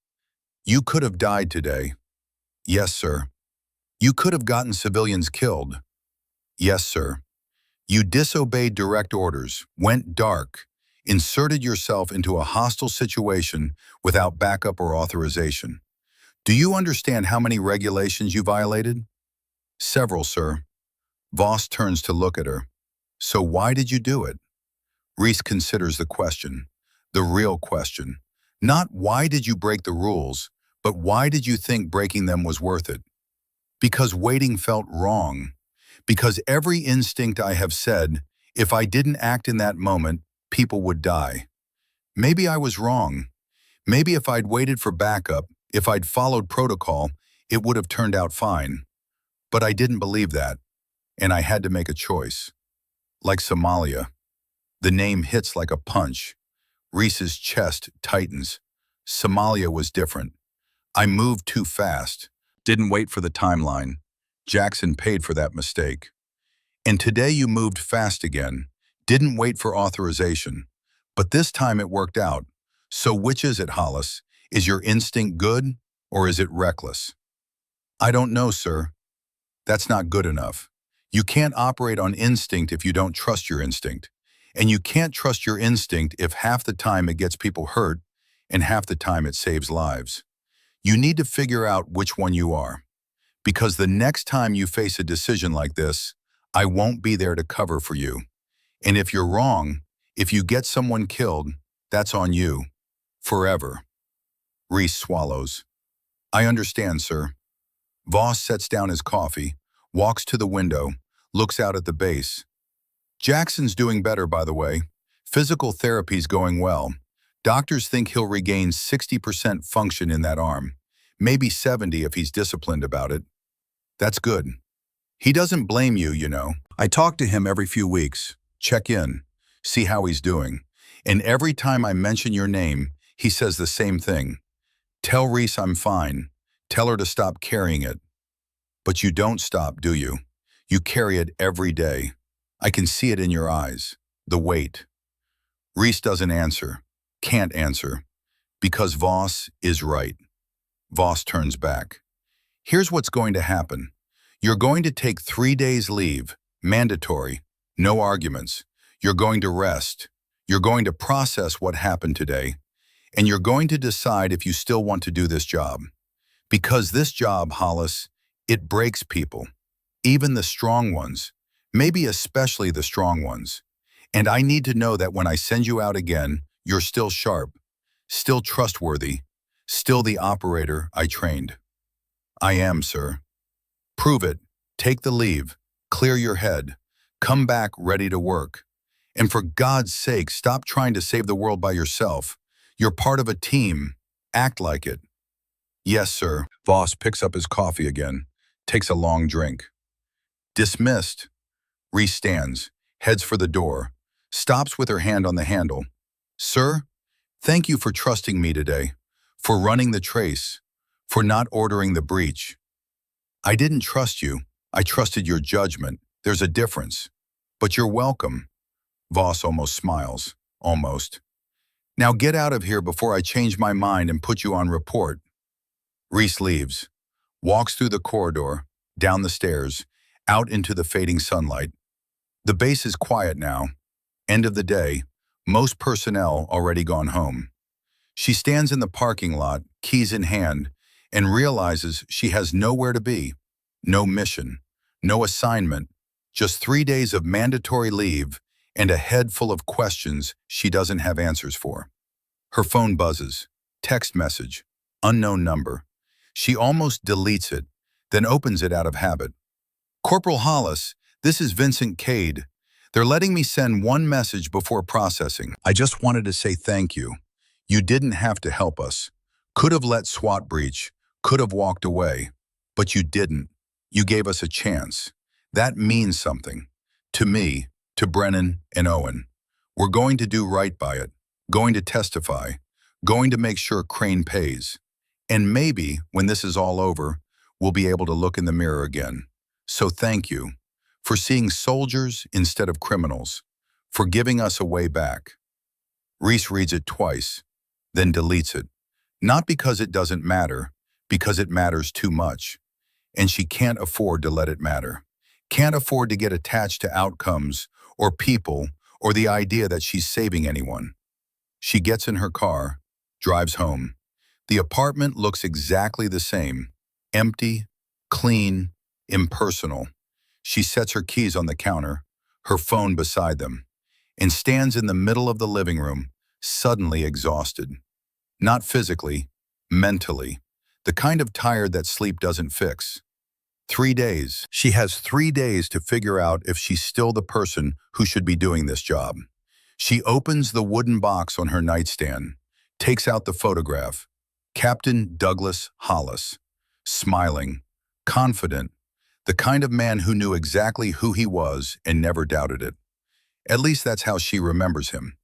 You could have died today. Yes, sir. You could have gotten civilians killed. Yes, sir. You disobeyed direct orders, went dark, inserted yourself into a hostile situation without backup or authorization. Do you understand how many regulations you violated? Several, sir. Voss turns to look at her. So why did you do it? Reese considers the question, the real question. Not why did you break the rules, but why did you think breaking them was worth it? Because waiting felt wrong. Because every instinct I have said, if I didn't act in that moment, people would die. Maybe I was wrong. Maybe if I'd waited for backup, if I'd followed protocol, it would have turned out fine. But I didn't believe that, and I had to make a choice. Like Somalia. The name hits like a punch. Reese's chest tightens. Somalia was different. I moved too fast. Didn't wait for the timeline. Jackson paid for that mistake. And today you moved fast again. Didn't wait for authorization. But this time it worked out. So which is it, Hollis? Is your instinct good, or is it reckless? I don't know, sir. That's not good enough. You can't operate on instinct if you don't trust your instinct. And you can't trust your instinct if half the time it gets people hurt and half the time it saves lives. You need to figure out which one you are. Because the next time you face a decision like this, I won't be there to cover for you. And if you're wrong, if you get someone killed, that's on you. Forever. Reese swallows. I understand, sir. Voss sets down his coffee, walks to the window, looks out at the base. Jackson's doing better, by the way. Physical therapy's going well. Doctors think he'll regain 60% function in that arm. Maybe 70 if he's disciplined about it. That's good. He doesn't blame you, you know. I talk to him every few weeks, check in, see how he's doing. And every time I mention your name, he says the same thing. Tell Reese I'm fine. Tell her to stop carrying it. But you don't stop, do you? You carry it every day. I can see it in your eyes. The weight. Reese doesn't answer. Can't answer. Because Voss is right. Voss turns back. Here's what's going to happen. You're going to take 3 days leave. Mandatory. No arguments. You're going to rest. You're going to process what happened today. And you're going to decide if you still want to do this job. Because this job, Hollis, it breaks people. Even the strong ones. Maybe especially the strong ones. And I need to know that when I send you out again, you're still sharp, still trustworthy, still the operator I trained. I am, sir. Prove it. Take the leave. Clear your head. Come back ready to work. And for God's sake, stop trying to save the world by yourself. You're part of a team. Act like it. Yes, sir. Voss picks up his coffee again, takes a long drink. Dismissed. Reese stands, heads for the door, stops with her hand on the handle. Sir, thank you for trusting me today, for running the trace, for not ordering the breach. I didn't trust you. I trusted your judgment. There's a difference. But you're welcome. Voss almost smiles. Almost. Now get out of here before I change my mind and put you on report. Reese leaves, walks through the corridor, down the stairs, out into the fading sunlight. The base is quiet now. End of the day, most personnel already gone home. She stands in the parking lot, keys in hand, and realizes she has nowhere to be. No mission, no assignment, just 3 days of mandatory leave and a head full of questions she doesn't have answers for. Her phone buzzes. Text message. Unknown number. She almost deletes it, then opens it out of habit. Corporal Hollis, this is Vincent Cade. They're letting me send one message before processing. I just wanted to say thank you. You didn't have to help us. Could have let SWAT breach, could have walked away. But you didn't. You gave us a chance. That means something. To me, to Brennan and Owen. We're going to do right by it, going to testify, going to make sure Crane pays. And maybe, when this is all over, we'll be able to look in the mirror again. So thank you for seeing soldiers instead of criminals, for giving us a way back. Reese reads it twice, then deletes it. Not because it doesn't matter, because it matters too much. And she can't afford to let it matter. Can't afford to get attached to outcomes or people or the idea that she's saving anyone. She gets in her car, drives home. The apartment looks exactly the same. Empty, clean, impersonal. She sets her keys on the counter, her phone beside them, and stands in the middle of the living room, suddenly exhausted. Not physically, mentally. The kind of tired that sleep doesn't fix. 3 days. She has 3 days to figure out if she's still the person who should be doing this job. She opens the wooden box on her nightstand, takes out the photograph. Captain Douglas Hollis, smiling, confident, the kind of man who knew exactly who he was and never doubted it. At least that's how she remembers him.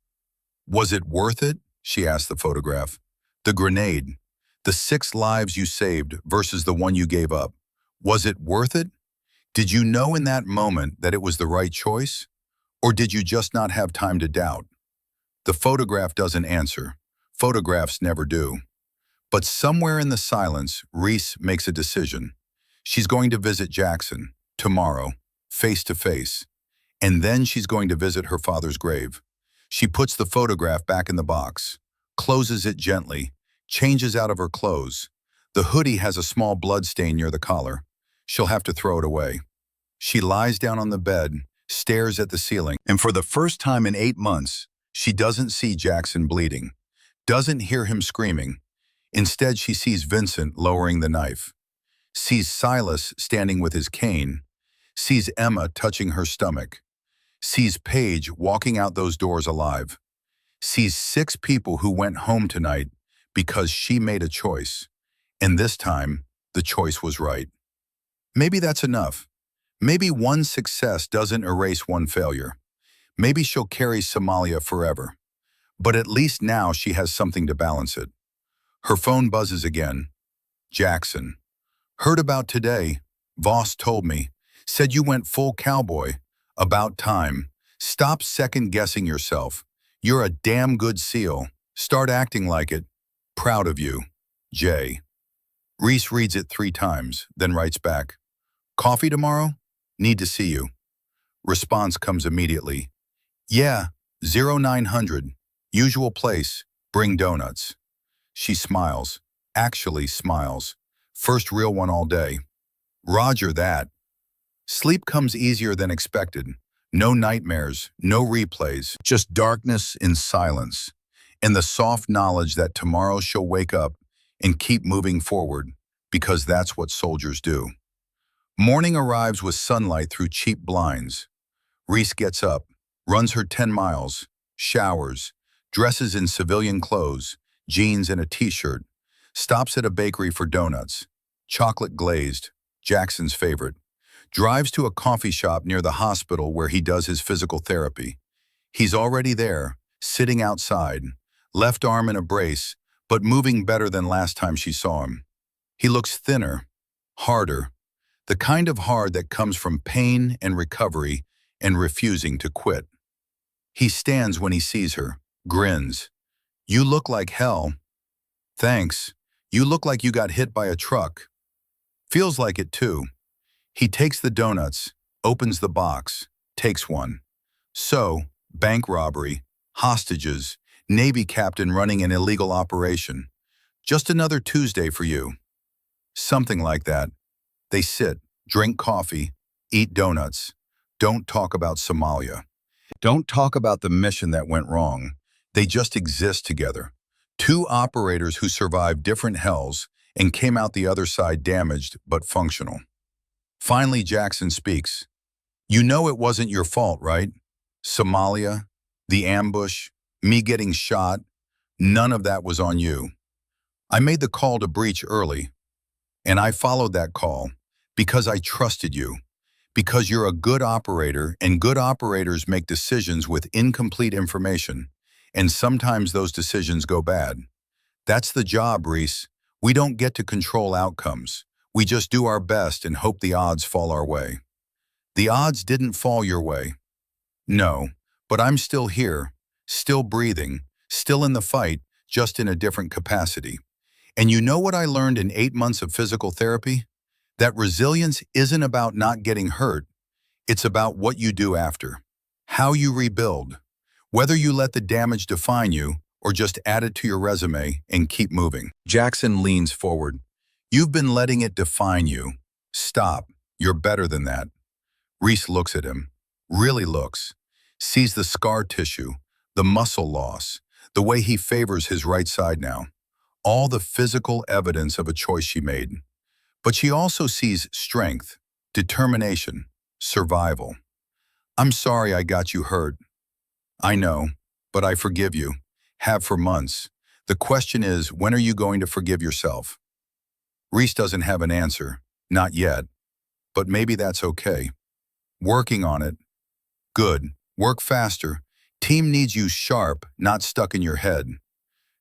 Was it worth it? She asked the photograph. The grenade, the 6 lives you saved versus the one you gave up. Was it worth it? Did you know in that moment that it was the right choice? Or did you just not have time to doubt? The photograph doesn't answer. Photographs never do. But somewhere in the silence, Reese makes a decision. She's going to visit Jackson, tomorrow, face to face. And then she's going to visit her father's grave. She puts the photograph back in the box, closes it gently, changes out of her clothes. The hoodie has a small blood stain near the collar. She'll have to throw it away. She lies down on the bed, stares at the ceiling, and for the first time in 8 months, she doesn't see Jackson bleeding, doesn't hear him screaming. Instead, she sees Vincent lowering the knife, sees Silas standing with his cane, sees Emma touching her stomach, sees Paige walking out those doors alive, sees 6 people who went home tonight because she made a choice. And this time, the choice was right. Maybe that's enough. Maybe one success doesn't erase one failure. Maybe she'll carry Somalia forever. But at least now she has something to balance it. Her phone buzzes again. Jackson. Heard about today. Voss told me. Said you went full cowboy. About time. Stop second-guessing yourself. You're a damn good SEAL. Start acting like it. Proud of you. Jay. Reese reads it 3 times, then writes back. Coffee tomorrow? Need to see you. Response comes immediately. Yeah, 0900. Usual place. Bring donuts. She smiles. Actually smiles. First real one all day. Roger that. Sleep comes easier than expected. No nightmares, no replays, just darkness and silence, and the soft knowledge that tomorrow she'll wake up and keep moving forward, because that's what soldiers do. Morning arrives with sunlight through cheap blinds. Reese gets up, runs her 10 miles, showers, dresses in civilian clothes, jeans and a t-shirt, stops at a bakery for donuts, chocolate glazed, Jackson's favorite, drives to a coffee shop near the hospital where he does his physical therapy. He's already there, sitting outside, left arm in a brace, but moving better than last time she saw him. He looks thinner, harder, the kind of hard that comes from pain and recovery and refusing to quit. He stands when he sees her, grins. You look like hell. Thanks. You look like you got hit by a truck. Feels like it too. He takes the donuts, opens the box, takes one. So, bank robbery, hostages, Navy captain running an illegal operation. Just another Tuesday for you. Something like that. They sit, drink coffee, eat donuts. Don't talk about Somalia. Don't talk about the mission that went wrong. They just exist together. 2 operators who survived different hells and came out the other side damaged but functional. Finally, Jackson speaks. You know it wasn't your fault, right? Somalia, the ambush, me getting shot, none of that was on you. I made the call to breach early, and I followed that call Because I trusted you. Because you're a good operator, and good operators make decisions with incomplete information. And sometimes those decisions go bad. That's the job, Reese. We don't get to control outcomes. We just do our best and hope the odds fall our way. The odds didn't fall your way. No, but I'm still here, still breathing, still in the fight, just in a different capacity. And you know what I learned in 8 months of physical therapy? That resilience isn't about not getting hurt. It's about what you do after, how you rebuild, whether you let the damage define you or just add it to your resume and keep moving. Jackson leans forward. You've been letting it define you. Stop. You're better than that. Reese looks at him, really looks, sees the scar tissue, the muscle loss, the way he favors his right side now, all the physical evidence of a choice she made. But she also sees strength, determination, survival. I'm sorry I got you hurt. I know, but I forgive you. Have for months. The question is, when are you going to forgive yourself? Reese doesn't have an answer, not yet, but maybe that's okay. Working on it. Good. Work faster. Team needs you sharp, not stuck in your head.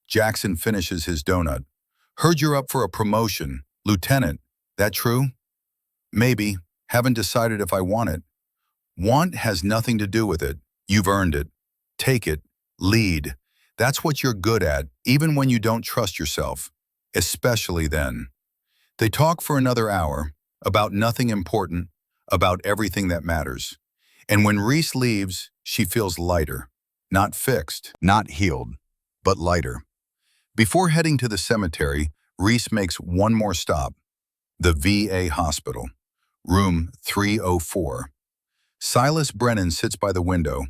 Jackson finishes his donut. Heard you're up for a promotion. Lieutenant. That true? Maybe. Haven't decided if I want it. Want has nothing to do with it. You've earned it. Take it. Lead. That's what you're good at, even when you don't trust yourself. Especially then. They talk for another hour, about nothing important, about everything that matters. And when Reese leaves, she feels lighter. Not fixed, not healed, but lighter. Before heading to the cemetery, Reese makes one more stop. The VA hospital. Room 304. Silas Brennan sits by the window,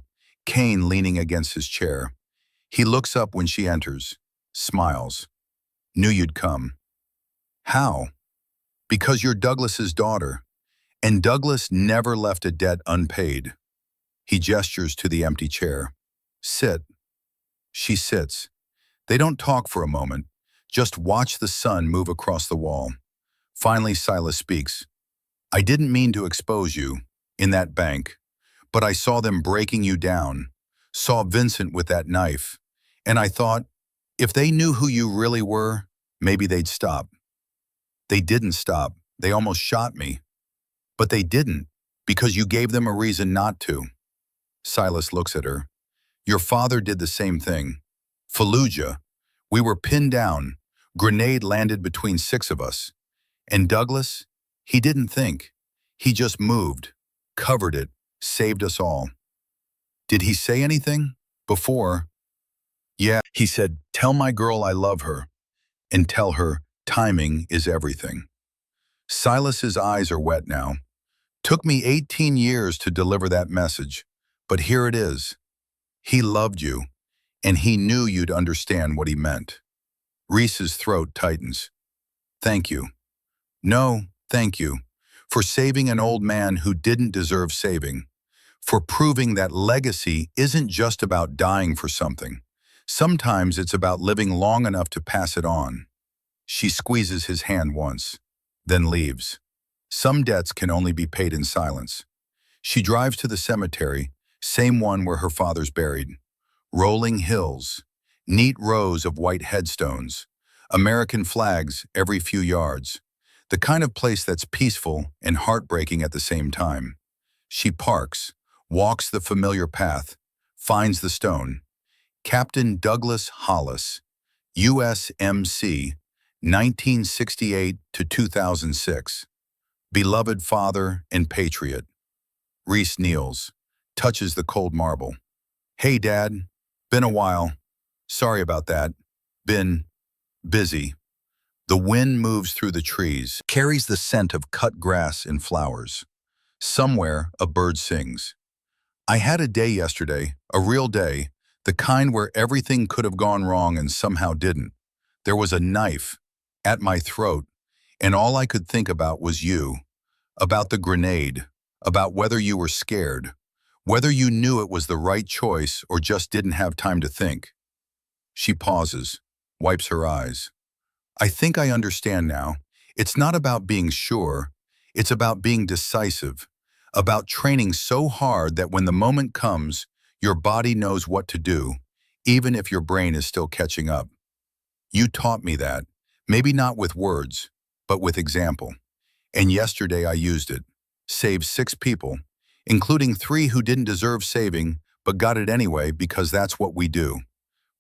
Kane leaning against his chair. He looks up when she enters, smiles. Knew you'd come. How? Because you're Douglas's daughter, and Douglas never left a debt unpaid. He gestures to the empty chair. Sit. She sits. They don't talk for a moment, just watch the sun move across the wall. Finally, Silas speaks. I didn't mean to expose you, in that bank, but I saw them breaking you down, saw Vincent with that knife, and I thought, if they knew who you really were, maybe they'd stop. They didn't stop. They almost shot me. But they didn't, because you gave them a reason not to. Silas looks at her. Your father did the same thing. Fallujah. We were pinned down. Grenade landed between 6 of us. And Douglas, he didn't think. He just moved, covered it, saved us all. Did he say anything? Before? Yeah, he said, tell my girl I love her. And tell her timing is everything. Silas's eyes are wet now. Took me 18 years to deliver that message, but here it is. He loved you, and he knew you'd understand what he meant. Reese's throat tightens. Thank you. No, thank you. For saving an old man who didn't deserve saving. For proving that legacy isn't just about dying for something. Sometimes it's about living long enough to pass it on. She squeezes his hand once, then leaves. Some debts can only be paid in silence. She drives to the cemetery, same one where her father's buried. Rolling hills, neat rows of white headstones, American flags every few yards. The kind of place that's peaceful and heartbreaking at the same time. She parks, walks the familiar path, finds the stone. Captain Douglas Hollis, USMC, 1968 to 2006. Beloved father and patriot. Reese kneels, touches the cold marble. Hey, Dad. Been a while. Sorry about that. Been busy. The wind moves through the trees, carries the scent of cut grass and flowers. Somewhere, a bird sings. I had a day yesterday, a real day, the kind where everything could have gone wrong and somehow didn't. There was a knife at my throat, and all I could think about was you, about the grenade, about whether you were scared, whether you knew it was the right choice or just didn't have time to think. She pauses, wipes her eyes. I think I understand now. It's not about being sure. It's about being decisive, about training so hard that when the moment comes, your body knows what to do, even if your brain is still catching up. You taught me that, maybe not with words, but with example. And yesterday I used it. Saved 6 people, including 3 who didn't deserve saving, but got it anyway because that's what we do.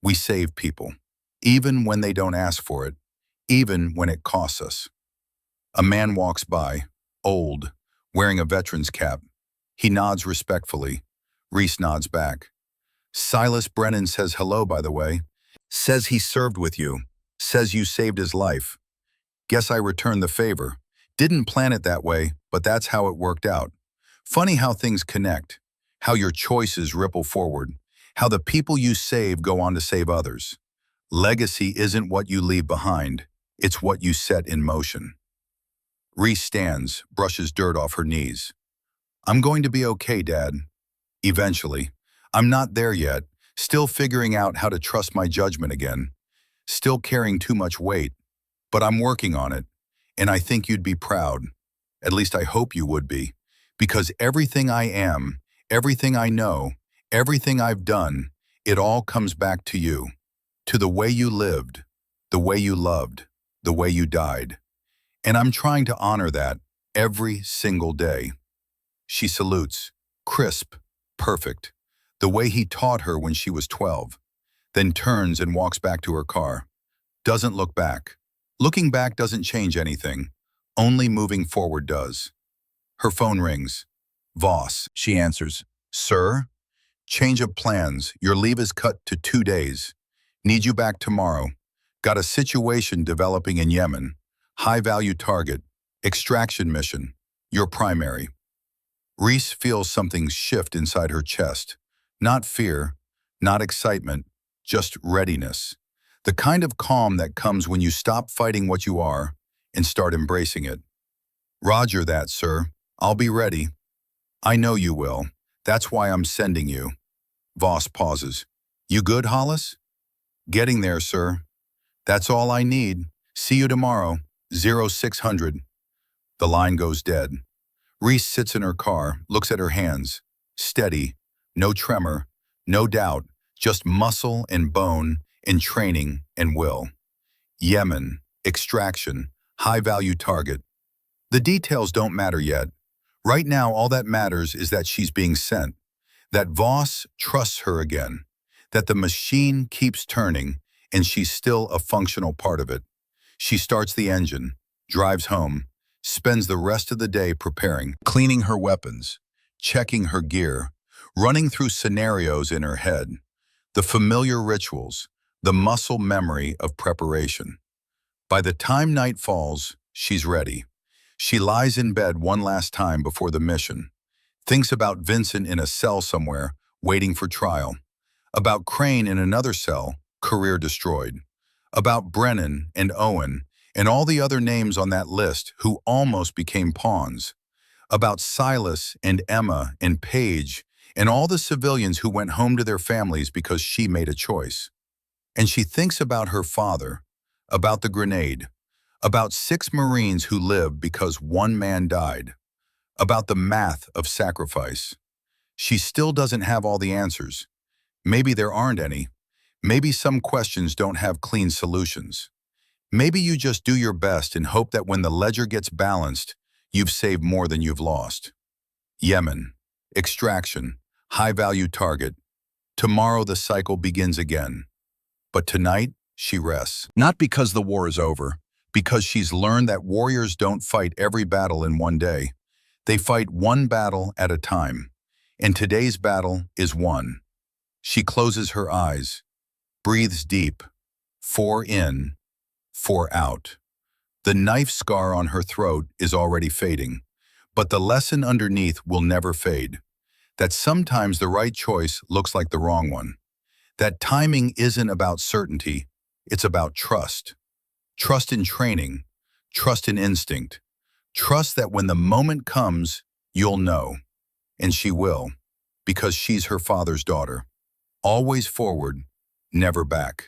We save people, even when they don't ask for it, even when it costs us. A man walks by, old, wearing a veteran's cap. He nods respectfully. Reese nods back. Silas Brennan says hello, by the way. Says he served with you. Says you saved his life. Guess I returned the favor. Didn't plan it that way, but that's how it worked out. Funny how things connect, how your choices ripple forward, how the people you save go on to save others. Legacy isn't what you leave behind, it's what you set in motion. Reese stands, brushes dirt off her knees. I'm going to be okay, Dad. Eventually. I'm not there yet, still figuring out how to trust my judgment again, still carrying too much weight, but I'm working on it, and I think you'd be proud. At least I hope you would be, because everything I am, everything I know, everything I've done, it all comes back to you, to the way you lived, the way you loved, the way you died. And I'm trying to honor that every single day. She salutes, crisp, perfect, the way he taught her when she was 12, then turns and walks back to her car. Doesn't look back. Looking back doesn't change anything. Only moving forward does. Her phone rings. Voss, she answers. Sir? Change of plans. Your leave is cut to 2 days. Need you back tomorrow. Got a situation developing in Yemen. High-value target. Extraction mission. Your primary. Reese feels something shift inside her chest. Not fear, not excitement, just readiness. The kind of calm that comes when you stop fighting what you are and start embracing it. Roger that, sir. I'll be ready. I know you will. That's why I'm sending you. Voss pauses. You good, Hollis? Getting there, sir. That's all I need. See you tomorrow. 0600. The line goes dead. Reese sits in her car, looks at her hands. Steady. No tremor. No doubt. Just muscle and bone and training and will. Yemen. Extraction. High-value target. The details don't matter yet. Right now, all that matters is that she's being sent. That Voss trusts her again. That the machine keeps turning and she's still a functional part of it. She starts the engine, drives home, spends the rest of the day preparing, cleaning her weapons, checking her gear, running through scenarios in her head, the familiar rituals, the muscle memory of preparation. By the time night falls, she's ready. She lies in bed one last time before the mission, thinks about Vincent in a cell somewhere, waiting for trial, about Crane in another cell, career destroyed, about Brennan and Owen and all the other names on that list who almost became pawns, about Silas and Emma and Paige and all the civilians who went home to their families because she made a choice. And she thinks about her father, about the grenade, about 6 Marines who lived because 1 man died, about the math of sacrifice. She still doesn't have all the answers. Maybe there aren't any. Maybe some questions don't have clean solutions. Maybe you just do your best and hope that when the ledger gets balanced, you've saved more than you've lost. Yemen. Extraction. High-value target. Tomorrow the cycle begins again. But tonight, she rests. Not because the war is over, because she's learned that warriors don't fight every battle in one day. They fight one battle at a time. And today's battle is won. She closes her eyes, breathes deep, 4 in, 4 out. The knife scar on her throat is already fading, but the lesson underneath will never fade. That sometimes the right choice looks like the wrong one. That timing isn't about certainty, it's about trust. Trust in training, trust in instinct. Trust that when the moment comes, you'll know. And she will, because she's her father's daughter. Always forward, never back.